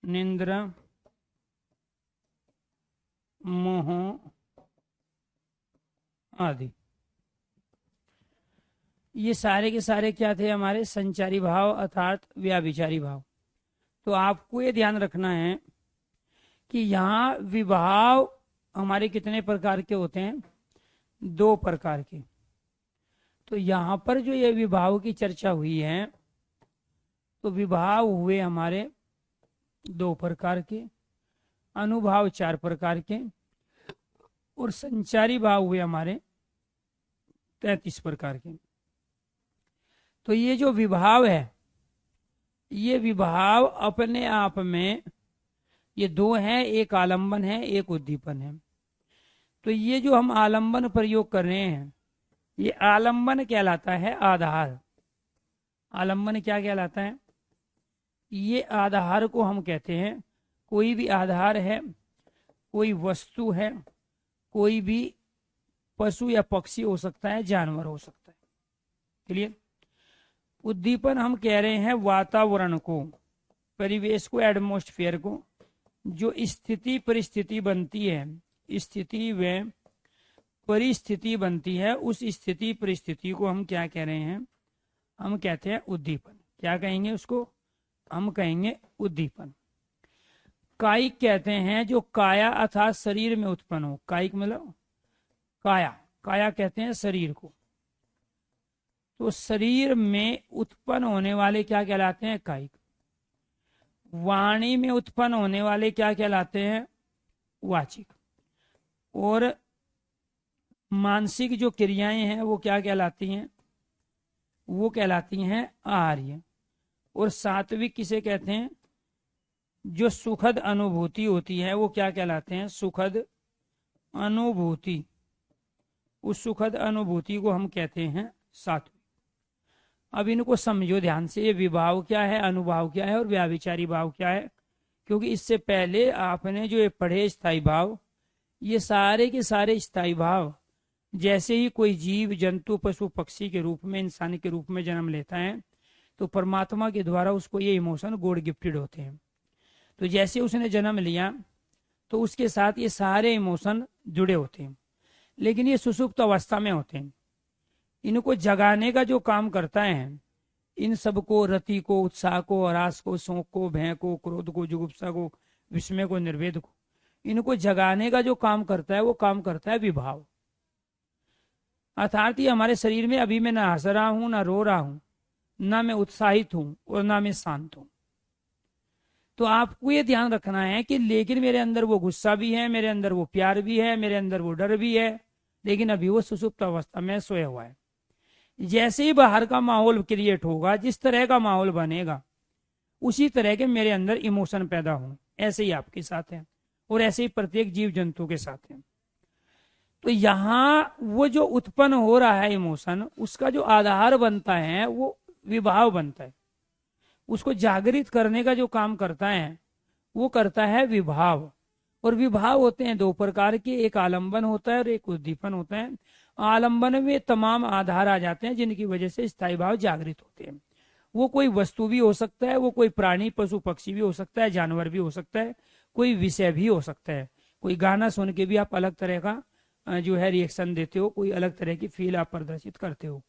निंद्रा, मोह आदि। ये सारे के सारे क्या थे? हमारे संचारी भाव अर्थात व्याभिचारी भाव। तो आपको ये ध्यान रखना है कि यहाँ विभाव हमारे कितने प्रकार के होते हैं? 2 प्रकार के। तो यहाँ पर जो ये विभाव की चर्चा हुई है, तो विभाव हुए हमारे 2 प्रकार के, अनुभाव 4 प्रकार के, और संचारी भाव हुए हमारे 33 प्रकार के। तो ये जो विभाव है, ये विभाव अपने आप में ये 2 हैं, एक आलंबन है, एक उद्दीपन है। तो ये जो हम आलंबन प्रयोग कर रहे हैं, ये आलंबन कहलाता है आधार। आलंबन क्या कहलाता है? ये आधार को हम कहते हैं। कोई भी आधार है, कोई वस्तु है, कोई भी पशु या पक्षी हो सकता है, जानवर हो सकता है। क्लियर? उद्दीपन हम कह रहे हैं वातावरण को, परिवेश को, एटमॉस्फेयर को, जो स्थिति परिस्थिति बनती है, स्थिति व परिस्थिति बनती है, उस स्थिति परिस्थिति को हम क्या कह रहे हैं? हम कहते हैं उद्दीपन। क्या कहेंगे उसको? हम कहेंगे उद्दीपन। कायिक कहते हैं जो काया अर्थात शरीर में उत्पन्न हो। कायिक मतलब काया, काया कहते हैं शरीर को। तो शरीर में उत्पन्न होने वाले क्या कहलाते हैं? कायिक। वाणी में उत्पन्न होने वाले क्या कहलाते हैं? वाचिक। और मानसिक जो क्रियाएं हैं वो क्या कहलाती हैं? वो कहलाती हैं आर्य। और सात्विक किसे कहते हैं? जो सुखद अनुभूति होती है वो क्या कहलाते हैं? सुखद अनुभूति। उस सुखद अनुभूति को हम कहते हैं सात्विक। अब इनको समझो ध्यान से, ये विभाव क्या है, अनुभाव क्या है और व्याभिचारी भाव क्या है। क्योंकि इससे पहले आपने जो ये पढ़े स्थायी भाव, ये सारे के सारे स्थायी भाव, जैसे ही कोई जीव जंतु पशु पक्षी के रूप में, इंसान के रूप में जन्म लेता है, तो परमात्मा के द्वारा उसको ये इमोशन गॉड गिफ्टेड होते हैं। तो जैसे उसने जन्म लिया तो उसके साथ ये सारे इमोशन जुड़े होते हैं, लेकिन ये सुसुप्त अवस्था में होते हैं। इनको जगाने का जो काम करता है, इन सबको, रति को, उत्साह को, हरास को, शोक को, भय को, क्रोध को, जुगुप्सा को, विस्मय को, निर्वेद को, इनको जगाने का जो काम करता है वो काम करता है विभाव। अर्थात ये हमारे शरीर में अभी मैं ना हंस रहा हूं, ना रो रहा हूं, ना मैं उत्साहित हूं और ना मैं शांत हूं। तो आपको ये ध्यान रखना है कि लेकिन मेरे अंदर वो गुस्सा भी है, मेरे अंदर वो प्यार भी है, मेरे अंदर वो डर भी है, लेकिन अभी वो सुसुप्त अवस्था में सोया हुआ है। जैसे ही बाहर का माहौल क्रिएट होगा, जिस तरह का माहौल बनेगा, उसी तरह के मेरे अंदर इमोशन पैदा हों। ऐसे ही आपके साथ है और ऐसे ही प्रत्येक जीव जंतु के साथ है। तो यहाँ वो जो उत्पन्न हो रहा है इमोशन, उसका जो आधार बनता है वो विभाव बनता है। उसको जागृत करने का जो काम करता है वो करता है विभाव। और विभाव होते हैं दो प्रकार के, एक आलंबन होता है और एक उद्दीपन होता है। आलंबन में तमाम आधार आ जाते हैं जिनकी वजह से स्थायी भाव जागृत होते हैं। वो कोई वस्तु भी हो सकता है, वो कोई प्राणी पशु पक्षी भी हो सकता है, जानवर भी हो सकता है, कोई विषय भी हो सकता है। कोई गाना सुन के भी आप अलग तरह का जो है रिएक्शन देते हो, कोई अलग तरह की फील आप प्रदर्शित करते हो।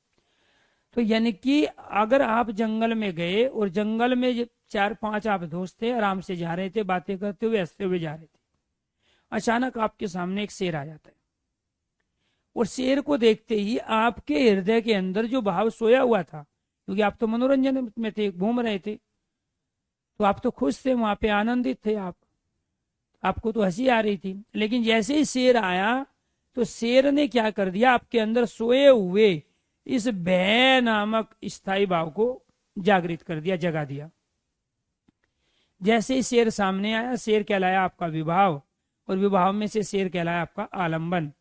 तो यानी कि अगर आप जंगल में गए और जंगल में 4-5 आप दोस्त थे, आराम से जा रहे थे, बातें करते हुए हंसते हुए जा रहे थे, अचानक आपके सामने एक शेर आ जाता है और शेर को देखते ही आपके हृदय के अंदर जो भाव सोया हुआ था, क्योंकि आप तो मनोरंजन में थे, घूम रहे थे, तो आप तो खुश थे, वहां पे आनंदित थे, आपको तो हंसी आ रही थी। लेकिन जैसे ही शेर आया तो शेर ने क्या कर दिया, आपके अंदर सोए हुए इस भय नामक स्थायी भाव को जागृत कर दिया, जगा दिया। जैसे ही शेर सामने आया, शेर कहलाया आपका विभाव, और विभाव में से शेर कहलाया आपका आलंबन।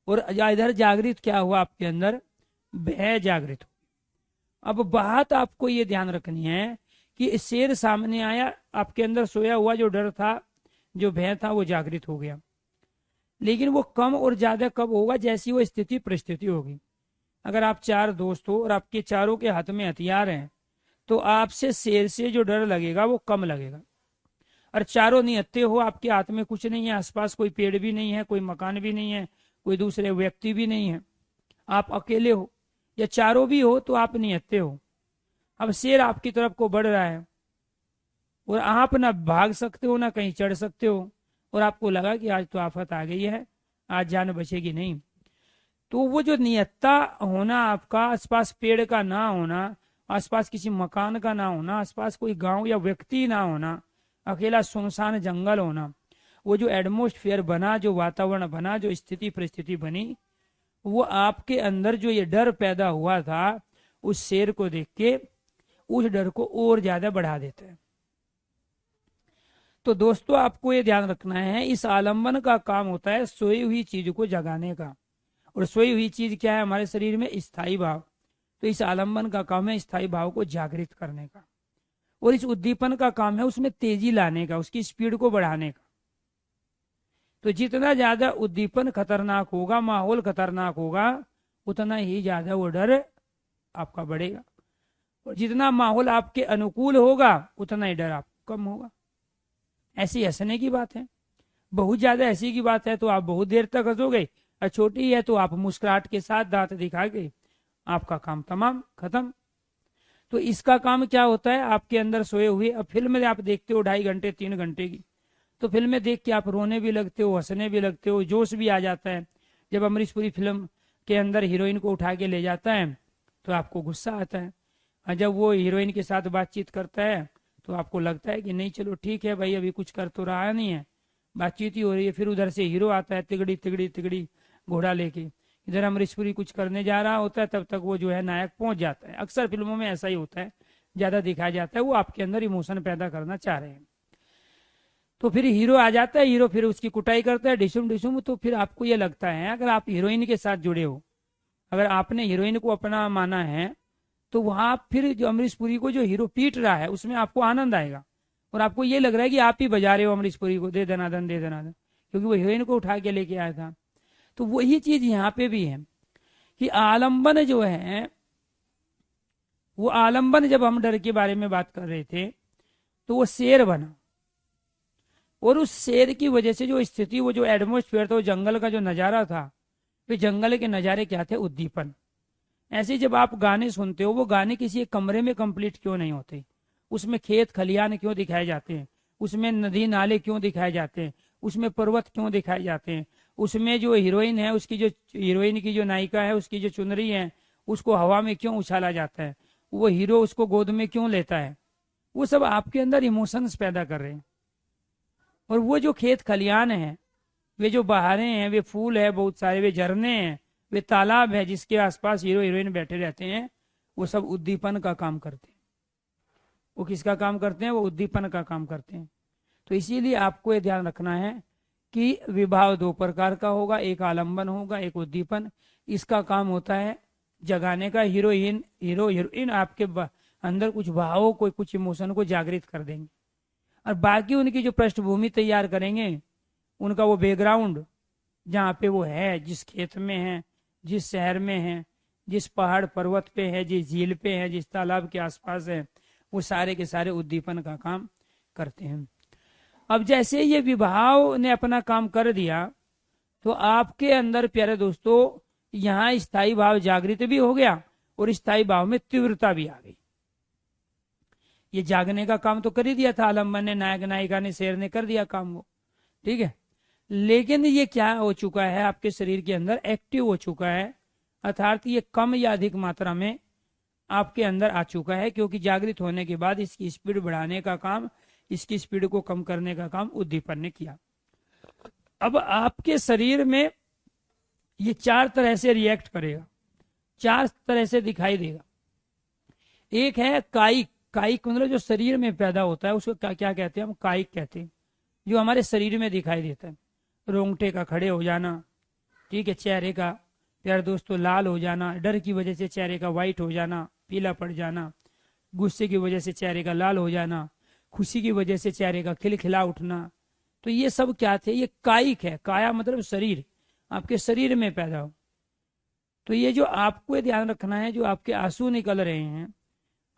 और इधर जागृत क्या हुआ आपके अंदर, भय जागृत हो। अब बात आपको ये ध्यान रखनी है कि शेर सामने आया, आपके अंदर सोया हुआ जो डर था, जो भय था, वो जागृत हो गया। लेकिन वो कम और ज्यादा कब होगा, जैसी वो स्थिति परिस्थिति होगी। अगर आप 4 दोस्त हो और आपके चारों के हाथ में हथियार हैं, तो आपसे शेर से जो डर लगेगा वो कम लगेगा। और चारों निहत्थे हो, आपके हाथ में कुछ नहीं है, आसपास कोई पेड़ भी नहीं है, कोई मकान भी नहीं है, कोई दूसरे व्यक्ति भी नहीं है, आप अकेले हो, या चारों भी हो तो आप निहत्थे हो। अब शेर आपकी तरफ को बढ़ रहा है और आप ना भाग सकते हो ना कहीं चढ़ सकते हो, और आपको लगा कि आज तो आफत आ गई है, आज जान बचेगी नहीं। तो वो जो नियत्ता होना आपका, आसपास पेड़ का ना होना, आसपास किसी मकान का ना होना, आसपास कोई गांव या व्यक्ति ना होना, अकेला सुनसान जंगल होना, वो जो एटमोस्फियर बना, जो वातावरण बना, जो स्थिति परिस्थिति बनी, वो आपके अंदर जो ये डर पैदा हुआ था, उस शेर को देख के उस डर को और ज्यादा बढ़ा देता है। तो दोस्तों आपको ये ध्यान रखना है, इस आलंबन का काम होता है सोई हुई चीज को जगाने का। और सोई हुई चीज क्या है हमारे शरीर में, स्थायी भाव। तो इस आलंबन का काम है स्थायी भाव को जागृत करने का, और इस उद्दीपन का काम है उसमें तेजी लाने का, उसकी स्पीड को बढ़ाने का। तो जितना ज्यादा उद्दीपन खतरनाक होगा, माहौल खतरनाक होगा, उतना ही ज्यादा वो डर आपका बढ़ेगा। और जितना माहौल आपके अनुकूल होगा, उतना ही डर आपको कम होगा। ऐसी हंसने की बात है, बहुत ज्यादा हंसी की बात है तो आप बहुत देर तक हंसोगे, और छोटी है तो आप मुस्कुराहट के साथ दांत दिखा के आपका काम तमाम खत्म। तो इसका काम क्या होता है, आपके अंदर सोए हुए, अब फिल्म आप देखते हो 2.5 घंटे 3 घंटे की, तो फिल्में देख के आप रोने भी लगते हो, हंसने भी लगते हो, जोश भी आ जाता है। जब अमरीश पुरी फिल्म के अंदर हीरोइन को उठा के ले जाता है तो आपको गुस्सा आता है, और जब वो हीरोइन के साथ बातचीत करता है तो आपको लगता है कि नहीं चलो ठीक है भाई, अभी कुछ कर तो रहा नहीं है, बातचीत ही हो रही है। फिर उधर से हीरो आता है तिगड़ी तिगड़ी तिगड़ी घोड़ा लेके, इधर अमरीश पुरी कुछ करने जा रहा होता है, तब तक वो जो है नायक पहुंच जाता है। अक्सर फिल्मों में ऐसा ही होता है, ज्यादा दिखाया जाता है, वो आपके अंदर इमोशन पैदा करना चाह रहे हैं। तो फिर हीरो आ जाता है, हीरो फिर उसकी कुटाई करता है डिशुम डिशुम। तो फिर आपको ये लगता है, अगर आप हीरोइन के साथ जुड़े हो, अगर आपने हीरोइन को अपना माना है, तो वहां फिर जो अमरीश पुरी को जो हीरो पीट रहा है उसमें आपको आनंद आएगा, और आपको ये लग रहा है कि आप ही बजा रहे हो अमरीश पुरी को, दे दनादन दे दनादन, क्योंकि वो हीरोइन को उठा के लेके आया था। तो वही चीज यहाँ पे भी है कि आलंबन जो है, वो आलंबन जब हम डर के बारे में बात कर रहे थे तो वो शेर बना, और उस शेर की वजह से जो स्थिति, वो जो एटमोस्फेयर था, वो जंगल का जो नजारा था, वे जंगल के नजारे क्या थे, उद्दीपन। ऐसे जब आप गाने सुनते हो, वो गाने किसी एक कमरे में कंप्लीट क्यों नहीं होते, उसमें खेत खलियान क्यों दिखाए जाते हैं, उसमें नदी नाले क्यों दिखाए जाते हैं, उसमें पर्वत क्यों दिखाए जाते हैं, उसमें जो हीरोइन है, उसकी जो हीरोइन की जो नायिका है, उसकी जो चुनरी है, उसको हवा में क्यों उछाला जाता है, वो हीरो उसको गोद में क्यों लेता है, वो सब आपके अंदर इमोशंस पैदा कर रहे हैं। और वो जो खेत खलियान है, वे जो बहारें हैं, वे फूल है बहुत सारे, वे झरने हैं, वे तालाब है जिसके आसपास हीरो हीरोइन बैठे रहते हैं, वो सब उद्दीपन का काम करते हैं। वो किसका काम करते हैं, वो उद्दीपन का काम करते हैं। तो इसीलिए आपको ये ध्यान रखना है कि विभाव 2 प्रकार का होगा, एक आलंबन होगा, एक उद्दीपन। इसका काम होता है जगाने का। हीरो हीरोइन आपके अंदर कुछ भावों को, कुछ इमोशन को जागृत कर देंगे, और बाकी उनकी जो पृष्ठभूमि तैयार करेंगे उनका वो बैकग्राउंड जहाँ पे वो है, जिस खेत में है, जिस शहर में है, जिस पहाड़ पर्वत पे है, जिस झील पे है, जिस तालाब के आसपास है, वो सारे के सारे उद्दीपन का काम करते हैं। अब जैसे ये विभाव ने अपना काम कर दिया तो आपके अंदर प्यारे दोस्तों यहाँ स्थायी भाव जागृत भी हो गया और स्थायी भाव में तीव्रता भी आ गई। ये जागने का काम तो कर ही दिया था, आलम्बन ने, नायक नायिका ने, शेर ने कर दिया काम वो, ठीक है। लेकिन ये क्या हो चुका है, आपके शरीर के अंदर एक्टिव हो चुका है, अर्थात ये कम या अधिक मात्रा में आपके अंदर आ चुका है, क्योंकि जागृत होने के बाद इसकी स्पीड बढ़ाने का काम, इसकी स्पीड को कम करने का काम उद्दीपन ने किया। अब आपके शरीर में ये 4 तरह से रिएक्ट करेगा, 4 तरह से दिखाई देगा। एक है कायिक, कायिक मतलब जो शरीर में पैदा होता है उसको क्या कहते हैं हम, कायिक कहते हैं, जो हमारे शरीर में दिखाई देता है। रोंगटे का खड़े हो जाना, ठीक है, चेहरे का प्यारे दोस्तों लाल हो जाना, डर की वजह से चेहरे का व्हाइट हो जाना, पीला पड़ जाना, गुस्से की वजह से चेहरे का लाल हो जाना, खुशी की वजह से चेहरे का खिलखिला उठना, तो ये सब क्या थे, ये कायिक है। काया मतलब शरीर, आपके शरीर में पैदा हो। तो ये जो आपको ध्यान रखना है, जो आपके आंसू निकल रहे हैं,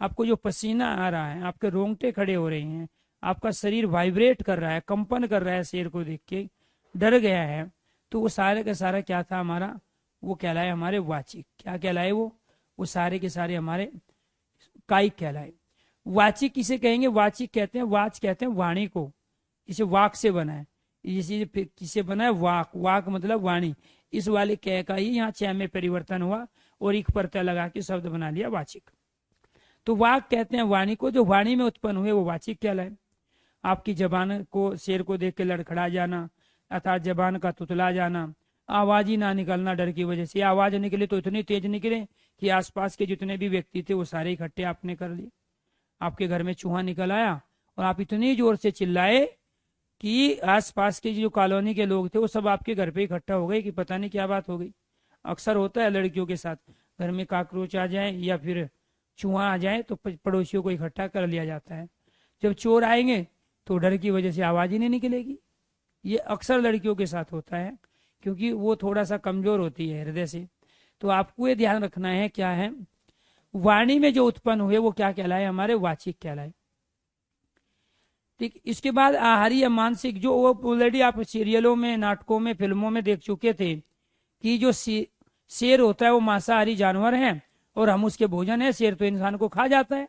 आपको जो पसीना आ रहा है, आपके रोंगटे खड़े हो रहे हैं, आपका शरीर वाइब्रेट कर रहा है, कंपन कर रहा है शेर को देख के, डर गया है, तो वो सारे का सारा क्या था हमारा, वो कहलाए हमारे वाचिक। क्या कहलाए वो सारे के सारे हमारे कायिक कहलाए। वाचिक किसे कहेंगे, वाचिक कहते हैं, वाच कहते हैं वाणी को, इसे वाक से बना है, इसे किसे बना है, वाक, वाक मतलब वाणी, इस वाले कह का ही यहाँ च में परिवर्तन हुआ और एक प्रत्यय लगा के शब्द बना लिया वाचिक। तो वाक कहते हैं वाणी को, जो वाणी में उत्पन्न हुए वो वाचिक कहलाए। आपकी जबान को, शेर को देख के लड़खड़ा जाना, अर्थात जबान का तुतला जाना, आवाज ही ना निकलना डर की वजह से, आवाज निकले तो इतनी तेज निकले कि आसपास के जितने भी व्यक्ति थे वो सारे इकट्ठे आपने कर लिए। आपके घर में चूहा निकल आया और आप इतनी जोर से चिल्लाए कि आसपास के जो कॉलोनी के लोग थे वो सब आपके घर पे इकट्ठा हो गए कि पता नहीं क्या बात हो गई। अक्सर होता है लड़कियों के साथ, घर में काकरोच आ जाए या फिर चूहा आ जाए तो पड़ोसियों को इकट्ठा कर लिया जाता है। जब चोर आएंगे तो डर की वजह से आवाज ही नहीं निकलेगी। ये अक्सर लड़कियों के साथ होता है, क्योंकि वो थोड़ा सा कमजोर होती है हृदय से। तो आपको ये ध्यान रखना है, क्या है, वाणी में जो उत्पन्न हुए वो क्या कहलाए, हमारे वाचिक कहलाए। ठीक, इसके बाद आहारी या मानसिक, जो वो ऑलरेडी आप सीरियलों में, नाटकों में, फिल्मों में देख चुके थे कि जो शेर होता है वो मांसाहारी जानवर है और हम उसके भोजन है, शेर तो इंसान को खा जाता है।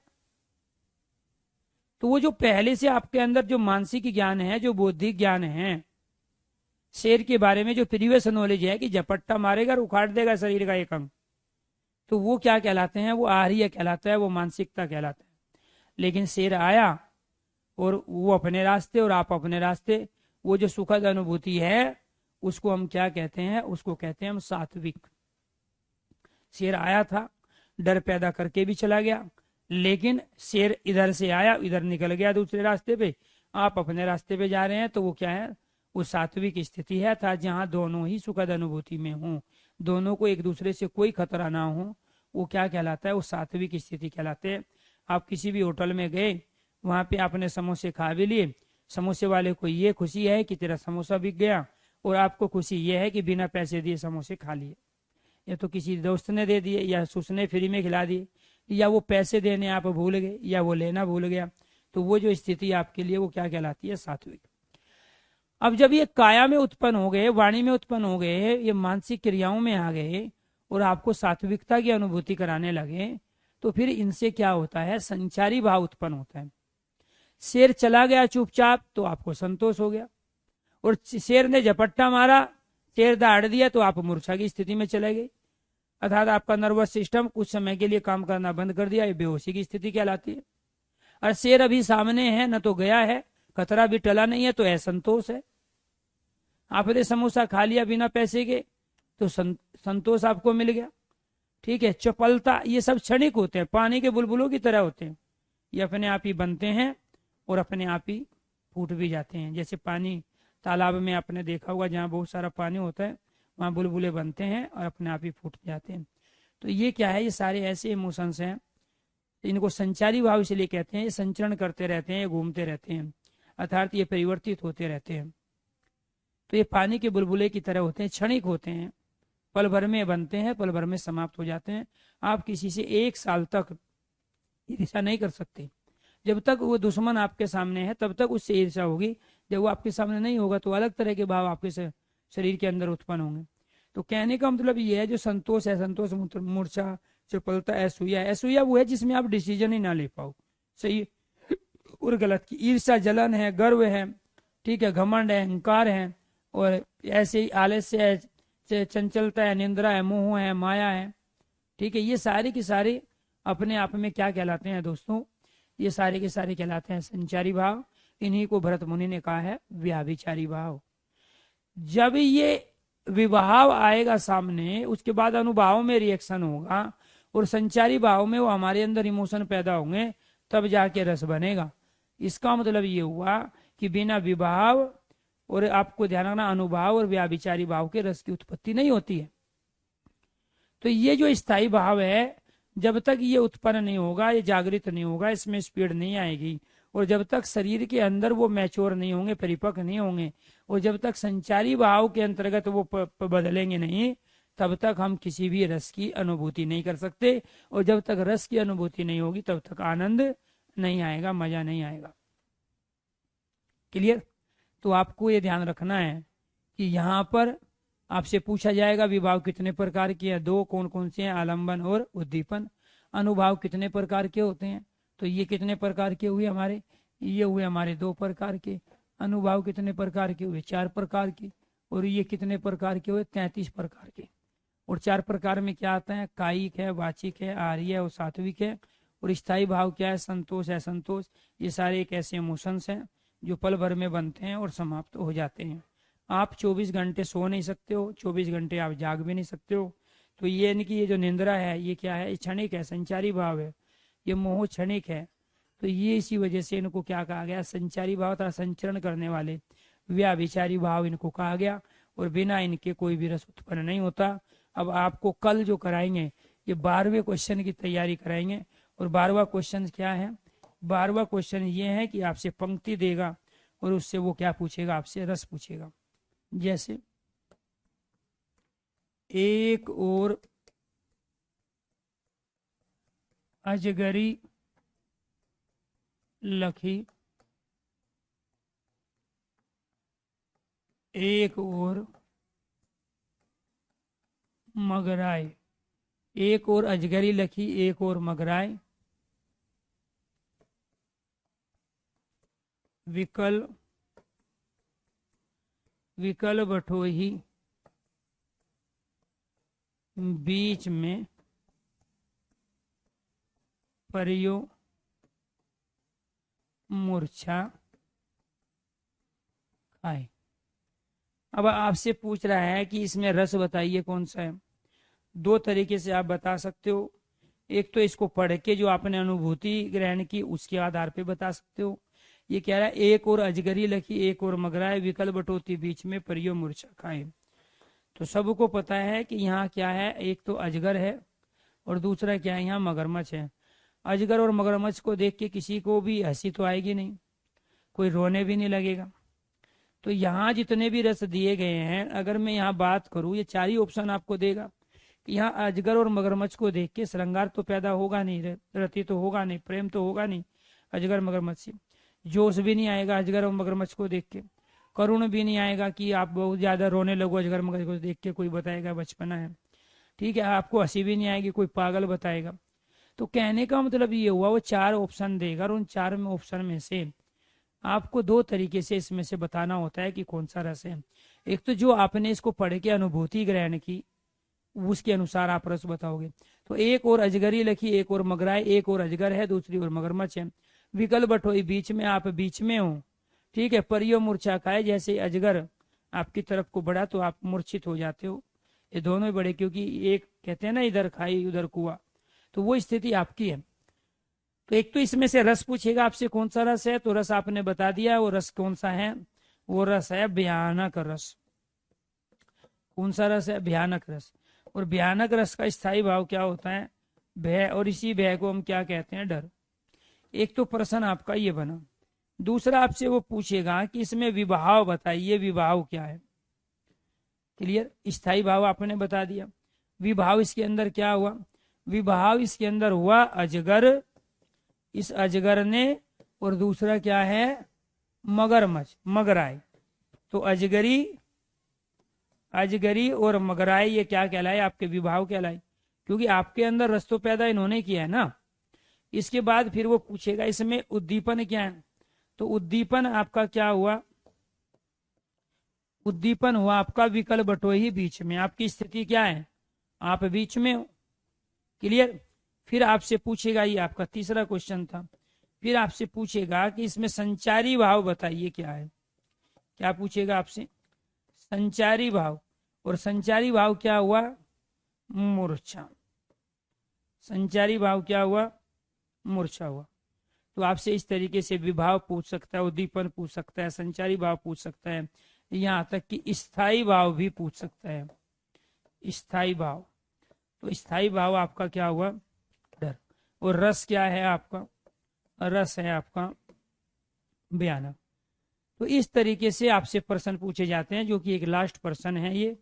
तो वो जो पहले से आपके अंदर जो मानसिक ज्ञान है, जो बौद्धिक ज्ञान है शेर के बारे में, जो प्रीवियस नॉलेज है कि झपट्टा मारेगा और उखाड़ देगा शरीर का एक अंग, तो वो क्या कहलाते हैं, वो आहार्य कहलाता है, वो मानसिकता कहलाता है। लेकिन शेर आया और वो अपने रास्ते और आप अपने रास्ते, वो जो सुखद अनुभूति है उसको हम क्या कहते हैं, उसको कहते हैं हम सात्विक। शेर आया था, डर पैदा करके भी चला गया, लेकिन शेर इधर से आया, इधर निकल गया दूसरे रास्ते पे, आप अपने रास्ते पे जा रहे हैं, तो वो क्या है, वो सात्विक स्थिति है था, जहाँ दोनों ही सुखद अनुभूति में हों, दोनों को एक दूसरे से कोई खतरा ना हो, वो क्या कहलाता है, वो सात्विक स्थिति कहलाते हैं। आप किसी भी होटल में गए, वहां पे आपने समोसे खा भी लिए, समोसे वाले को ये खुशी है कि तेरा समोसा बिक गया और आपको खुशी ये है कि बिना पैसे दिए समोसे खा लिए, या तो किसी दोस्त ने दे दिए, या उसने फ्री में खिला दिए, या वो पैसे देने आप भूल गए, या वो लेना भूल गया, तो वो जो स्थिति आपके लिए वो क्या कहलाती है, सात्विक। अब जब ये काया में उत्पन्न हो गए, वाणी में उत्पन्न हो गए, ये मानसिक क्रियाओं में आ गए और आपको सात्विकता की अनुभूति कराने लगे, तो फिर इनसे क्या होता है, संचारी भाव उत्पन्न होता है। शेर चला गया चुपचाप तो आपको संतोष हो गया, और शेर ने झपट्टा मारा, शेर दहाड़ दिया तो आप मूर्छा की स्थिति में चले गए, अर्थात आपका नर्वस सिस्टम कुछ समय के लिए काम करना बंद कर दिया, ये बेहोशी की स्थिति कहलाती है। और शेर अभी सामने है, न तो गया है, खतरा भी टला नहीं है, तो असंतोष है। आपने समोसा खा लिया बिना पैसे के तो संतोष आपको मिल गया, ठीक है। चपलता, ये सब क्षणिक होते हैं, पानी के बुलबुलों की तरह होते हैं, ये अपने आप ही बनते हैं और अपने आप ही फूट भी जाते हैं। जैसे पानी तालाब में आपने देखा होगा, जहाँ बहुत सारा पानी होता है वहाँ बुलबुले बनते हैं और अपने आप ही फूट जाते हैं। तो ये क्या है, ये सारे ऐसे इमोशंस हैं, इनको संचारी भाव इसलिए कहते हैं, ये संचरण करते रहते हैं, ये घूमते रहते हैं, अर्थात ये परिवर्तित होते रहते हैं। तो ये पानी के बुलबुले की तरह होते हैं, क्षणिक होते हैं, पल भर में बनते हैं, पल भर में समाप्त हो जाते हैं। आप किसी से 1 साल तक ईर्ष्या नहीं कर सकते। जब तक वो दुश्मन आपके सामने है तब तक उससे ईर्ष्या होगी, जब वो आपके सामने नहीं होगा तो अलग तरह के भाव आपके शरीर के अंदर उत्पन्न होंगे। तो कहने का मतलब ये है, जो संतोष है, संतोष मूर्छा, चपलता, असूया, असूया वो है जिसमें आप डिसीजन ही ना ले पाओ सही और गलत की। ईर्ष्या जलन है, गर्व है, ठीक है, घमंड है, अहंकार है, और ऐसे ही आलस्य है, चंचलता है, निंद्रा है, मोह है, माया है, ठीक है। ये सारे के सारे अपने आप में क्या कहलाते हैं दोस्तों? ये सारे के सारे कहलाते हैं संचारी भाव। इन्हीं को भरत मुनि ने कहा है व्याभिचारी भाव। जब ये विभाव आएगा सामने, उसके बाद अनुभाव में रिएक्शन होगा और संचारी भाव में वो हमारे अंदर इमोशन पैदा होंगे, तब जाके रस बनेगा। इसका मतलब ये हुआ कि बिना विभाव, और आपको ध्यान रखना, अनुभाव और व्याभिचारी भाव के रस की उत्पत्ति नहीं होती है। तो ये जो स्थायी भाव है, जब तक ये उत्पन्न नहीं होगा, ये जागृत नहीं होगा, इसमें स्पीड नहीं आएगी, और जब तक शरीर के अंदर वो मैच्योर नहीं होंगे, परिपक्व नहीं होंगे, और जब तक संचारी भाव के अंतर्गत वो बदलेंगे नहीं, तब तक हम किसी भी रस की अनुभूति नहीं कर सकते। और जब तक रस की अनुभूति नहीं होगी तब तक आनंद नहीं आएगा, मजा नहीं आएगा। क्लियर? तो आपको ये ध्यान रखना है कि यहाँ पर आपसे पूछा जाएगा विभाव कितने प्रकार के हैं? 2। कौन कौन से हैं? आलंबन और उद्दीपन। अनुभाव कितने प्रकार के होते हैं? तो ये कितने प्रकार के हुए हमारे? ये हुए हमारे 2 प्रकार के। अनुभाव कितने प्रकार के हुए? 4 प्रकार के। और ये कितने प्रकार के हुए? 33 प्रकार के। और 4 प्रकार में क्या आता है? कायिक है, वाचिक है, आर्य और सात्विक है। और स्थायी भाव क्या है? संतोष है, संतोष। ये सारे एक ऐसे इमोशंस हैं जो पल भर में बनते हैं और समाप्त हो जाते हैं। आप 24 घंटे सो नहीं सकते हो, 24 घंटे आप जाग भी नहीं सकते हो। तो ये नहीं कि ये जो निंद्रा है ये क्या है? ये क्षणिक है, संचारी भाव है। ये मोह क्षणिक है। तो ये इसी वजह से इनको क्या कहा गया? संचारी भाव तथा संचरण करने वाले व्याभिचारी भाव इनको कहा गया। और बिना इनके कोई भी रस उत्पन्न नहीं होता। अब आपको कल जो कराएंगे, ये 12वें क्वेश्चन की तैयारी कराएंगे। और 12वां क्वेश्चन क्या है? 12वां क्वेश्चन ये है कि आपसे पंक्ति देगा और उससे वो क्या पूछेगा? आपसे रस पूछेगा। जैसे एक और अजगरी लखी, एक और मगराए। एक और अजगरी लखी, एक और मगराए। विकल विकल बठोही, बीच में परियो मूर्छा खाए। अब आपसे पूछ रहा है कि इसमें रस बताइए कौन सा है। 2 तरीके से आप बता सकते हो। एक तो इसको पढ़ के जो आपने अनुभूति ग्रहण की उसके आधार पे बता सकते हो। ये कह रहा है एक और अजगरी लखी, एक और मगराए, विकल बटोती, बीच में परियो मूर्छा खाए। तो सबको पता है कि यहाँ क्या है? एक तो अजगर है और दूसरा क्या है? यहाँ मगरमच्छ है। अजगर और मगरमच्छ को देख के किसी को भी हंसी तो आएगी नहीं, कोई रोने भी नहीं लगेगा। तो यहाँ जितने भी रस दिए गए हैं, अगर मैं यहाँ बात करूँ, ये 4 ही ऑप्शन आपको देगा कि यहाँ अजगर और मगरमच्छ को देख के श्रृंगार तो पैदा होगा नहीं, रति तो होगा नहीं, प्रेम तो होगा नहीं अजगर मगरमच्छ से। जोश भी नहीं आएगा अजगर और मगरमच्छ को देख के। करुण भी नहीं आएगा कि आप बहुत ज्यादा रोने लगो अजगर मगरमच्छ को देख के, कोई बताएगा बचपना है, ठीक है। आपको हंसी भी नहीं आएगी, कोई पागल बताएगा। तो कहने का मतलब ये हुआ वो 4 ऑप्शन देगा और उन 4 में ऑप्शन में से आपको 2 तरीके से इसमें से बताना होता है कि कौन सा रस है। एक तो जो आपने इसको पढ़ के अनुभूति ग्रहण की उसके अनुसार आप रस बताओगे। तो एक और अजगरी लखी, एक और मगराए, एक और अजगर है, दूसरी और मगरमच्छ है। विकल बटोई, बीच में आप बीच में हो, ठीक है। परियो मूर्छा खाए, जैसे अजगर आपकी तरफ को बढ़ा तो आप मूर्छित हो जाते हो। ये दोनों ही बड़े, क्योंकि एक कहते हैं ना इधर खाई उधर कुआ, तो वो स्थिति आपकी है। तो एक तो इसमें से रस पूछेगा आपसे कौन सा रस है, तो रस आपने बता दिया। वो रस कौन सा है? वो रस है भयानक रस। कौन सा रस है? भयानक रस। और भयानक रस का स्थायी भाव क्या होता है? भय। और इसी भय को हम क्या कहते हैं? डर। एक तो प्रश्न आपका ये बना। दूसरा आपसे वो पूछेगा कि इसमें विभाव बताइए, विभाव क्या है। क्लियर। स्थाई भाव आपने बता दिया। विभाव इसके अंदर क्या हुआ, विभाव इसके अंदर हुआ अजगर, इस अजगर ने, और दूसरा क्या है मगरमच्छ, मगराई। तो अजगरी, अजगरी और मगराई ये क्या कहलाए, आपके विभाव कहलाए, क्योंकि आपके अंदर रस तो पैदा इन्होंने किया है ना। इसके बाद फिर वो पूछेगा इसमें उद्दीपन क्या है, तो उद्दीपन आपका क्या हुआ, उद्दीपन हुआ आपका विकल बटोही बीच में। आपकी स्थिति क्या है, आप बीच में हो। क्लियर। फिर आपसे पूछेगा, ये आपका तीसरा क्वेश्चन था, फिर आपसे पूछेगा कि इसमें संचारी भाव बताइए क्या है। क्या पूछेगा आपसे, संचारी भाव। और संचारी भाव क्या हुआ, मूर्छा। संचारी भाव क्या हुआ, मूर्छा हुआ। तो आपसे इस तरीके से विभाव पूछ सकता है, उद्दीपन पूछ सकता है, संचारी भाव पूछ सकता है, यहाँ तक कि स्थाई भाव भी पूछ सकता है। स्थाई भाव, तो स्थाई भाव आपका क्या हुआ, डर। और रस क्या है आपका, रस है आपका भयानक। तो इस तरीके से आपसे प्रश्न पूछे जाते हैं, जो कि एक लास्ट प्रश्न है। ये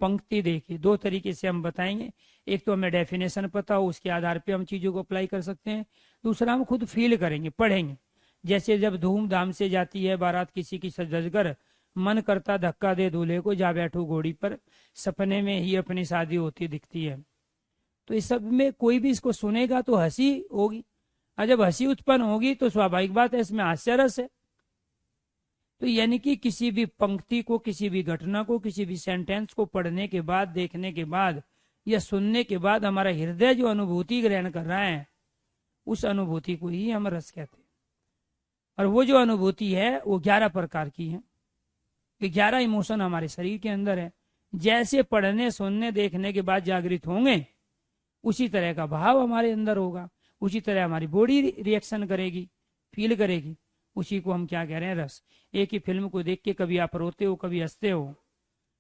पंक्ति देखिए, दो तरीके से हम बताएंगे। एक तो हमें डेफिनेशन पता हो, उसके आधार पे हम चीजों को अप्लाई कर सकते हैं। दूसरा हम खुद फील करेंगे, पढ़ेंगे। जैसे जब धूमधाम से जाती है बारात किसी की सजकर, मन करता धक्का दे दूल्हे को, जा बैठू घोड़ी पर, सपने में ही अपनी शादी होती दिखती है। तो इस सब में कोई भी इसको सुनेगा तो हंसी होगी, और जब हंसी उत्पन्न होगी तो स्वाभाविक बात है इसमें हास्य रस है। तो यानी कि किसी भी पंक्ति को, किसी भी घटना को, किसी भी सेंटेंस को पढ़ने के बाद, देखने के बाद या सुनने के बाद हमारा हृदय जो अनुभूति ग्रहण कर रहा है, उस अनुभूति को ही हम रस कहते हैं। और वो जो अनुभूति है वो 11 प्रकार की है। 11 इमोशन हमारे शरीर के अंदर है। जैसे पढ़ने, सुनने, देखने के बाद जागृत होंगे, उसी तरह का भाव हमारे अंदर होगा, उसी तरह हमारी बॉडी रिएक्शन करेगी, फील करेगी। उसी को हम क्या कह रहे हैं, रस। एक ही फिल्म को देख के कभी आप रोते हो, कभी हंसते हो,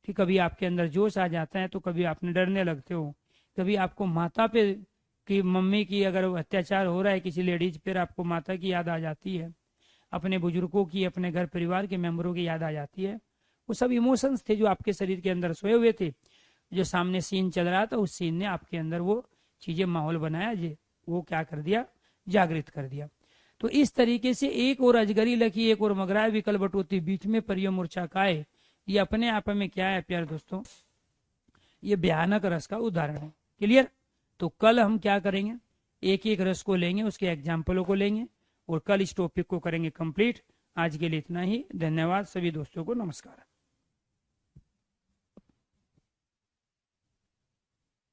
फिर कभी आपके अंदर जोश आ जाता है, तो कभी आपने डरने लगते हो, कभी आपको माता पे की, मम्मी की अगर अत्याचार हो रहा है किसी लेडीज पर, आपको माता की याद आ जाती है, अपने बुजुर्गों की, अपने घर परिवार के मेंबरों की याद आ जाती है। वो सब इमोशंस थे जो आपके शरीर के अंदर सोए हुए थे। जो सामने सीन चल रहा था, उस सीन ने आपके अंदर वो चीजें, माहौल बनाया, जे वो क्या कर दिया, जागृत कर दिया। तो इस तरीके से एक और अजगरी लकी, एक और मगराय विकल बटोती, बीच में परियो मूर्छा काय, ये अपने आप में क्या है प्यारे दोस्तों, ये भयानक रस का उदाहरण है। क्लियर। तो कल हम क्या करेंगे, एक एक रस को लेंगे, उसके एग्जाम्पलों को लेंगे, और कल इस टॉपिक को करेंगे कंप्लीट। आज के लिए इतना ही। धन्यवाद सभी दोस्तों को, नमस्कार।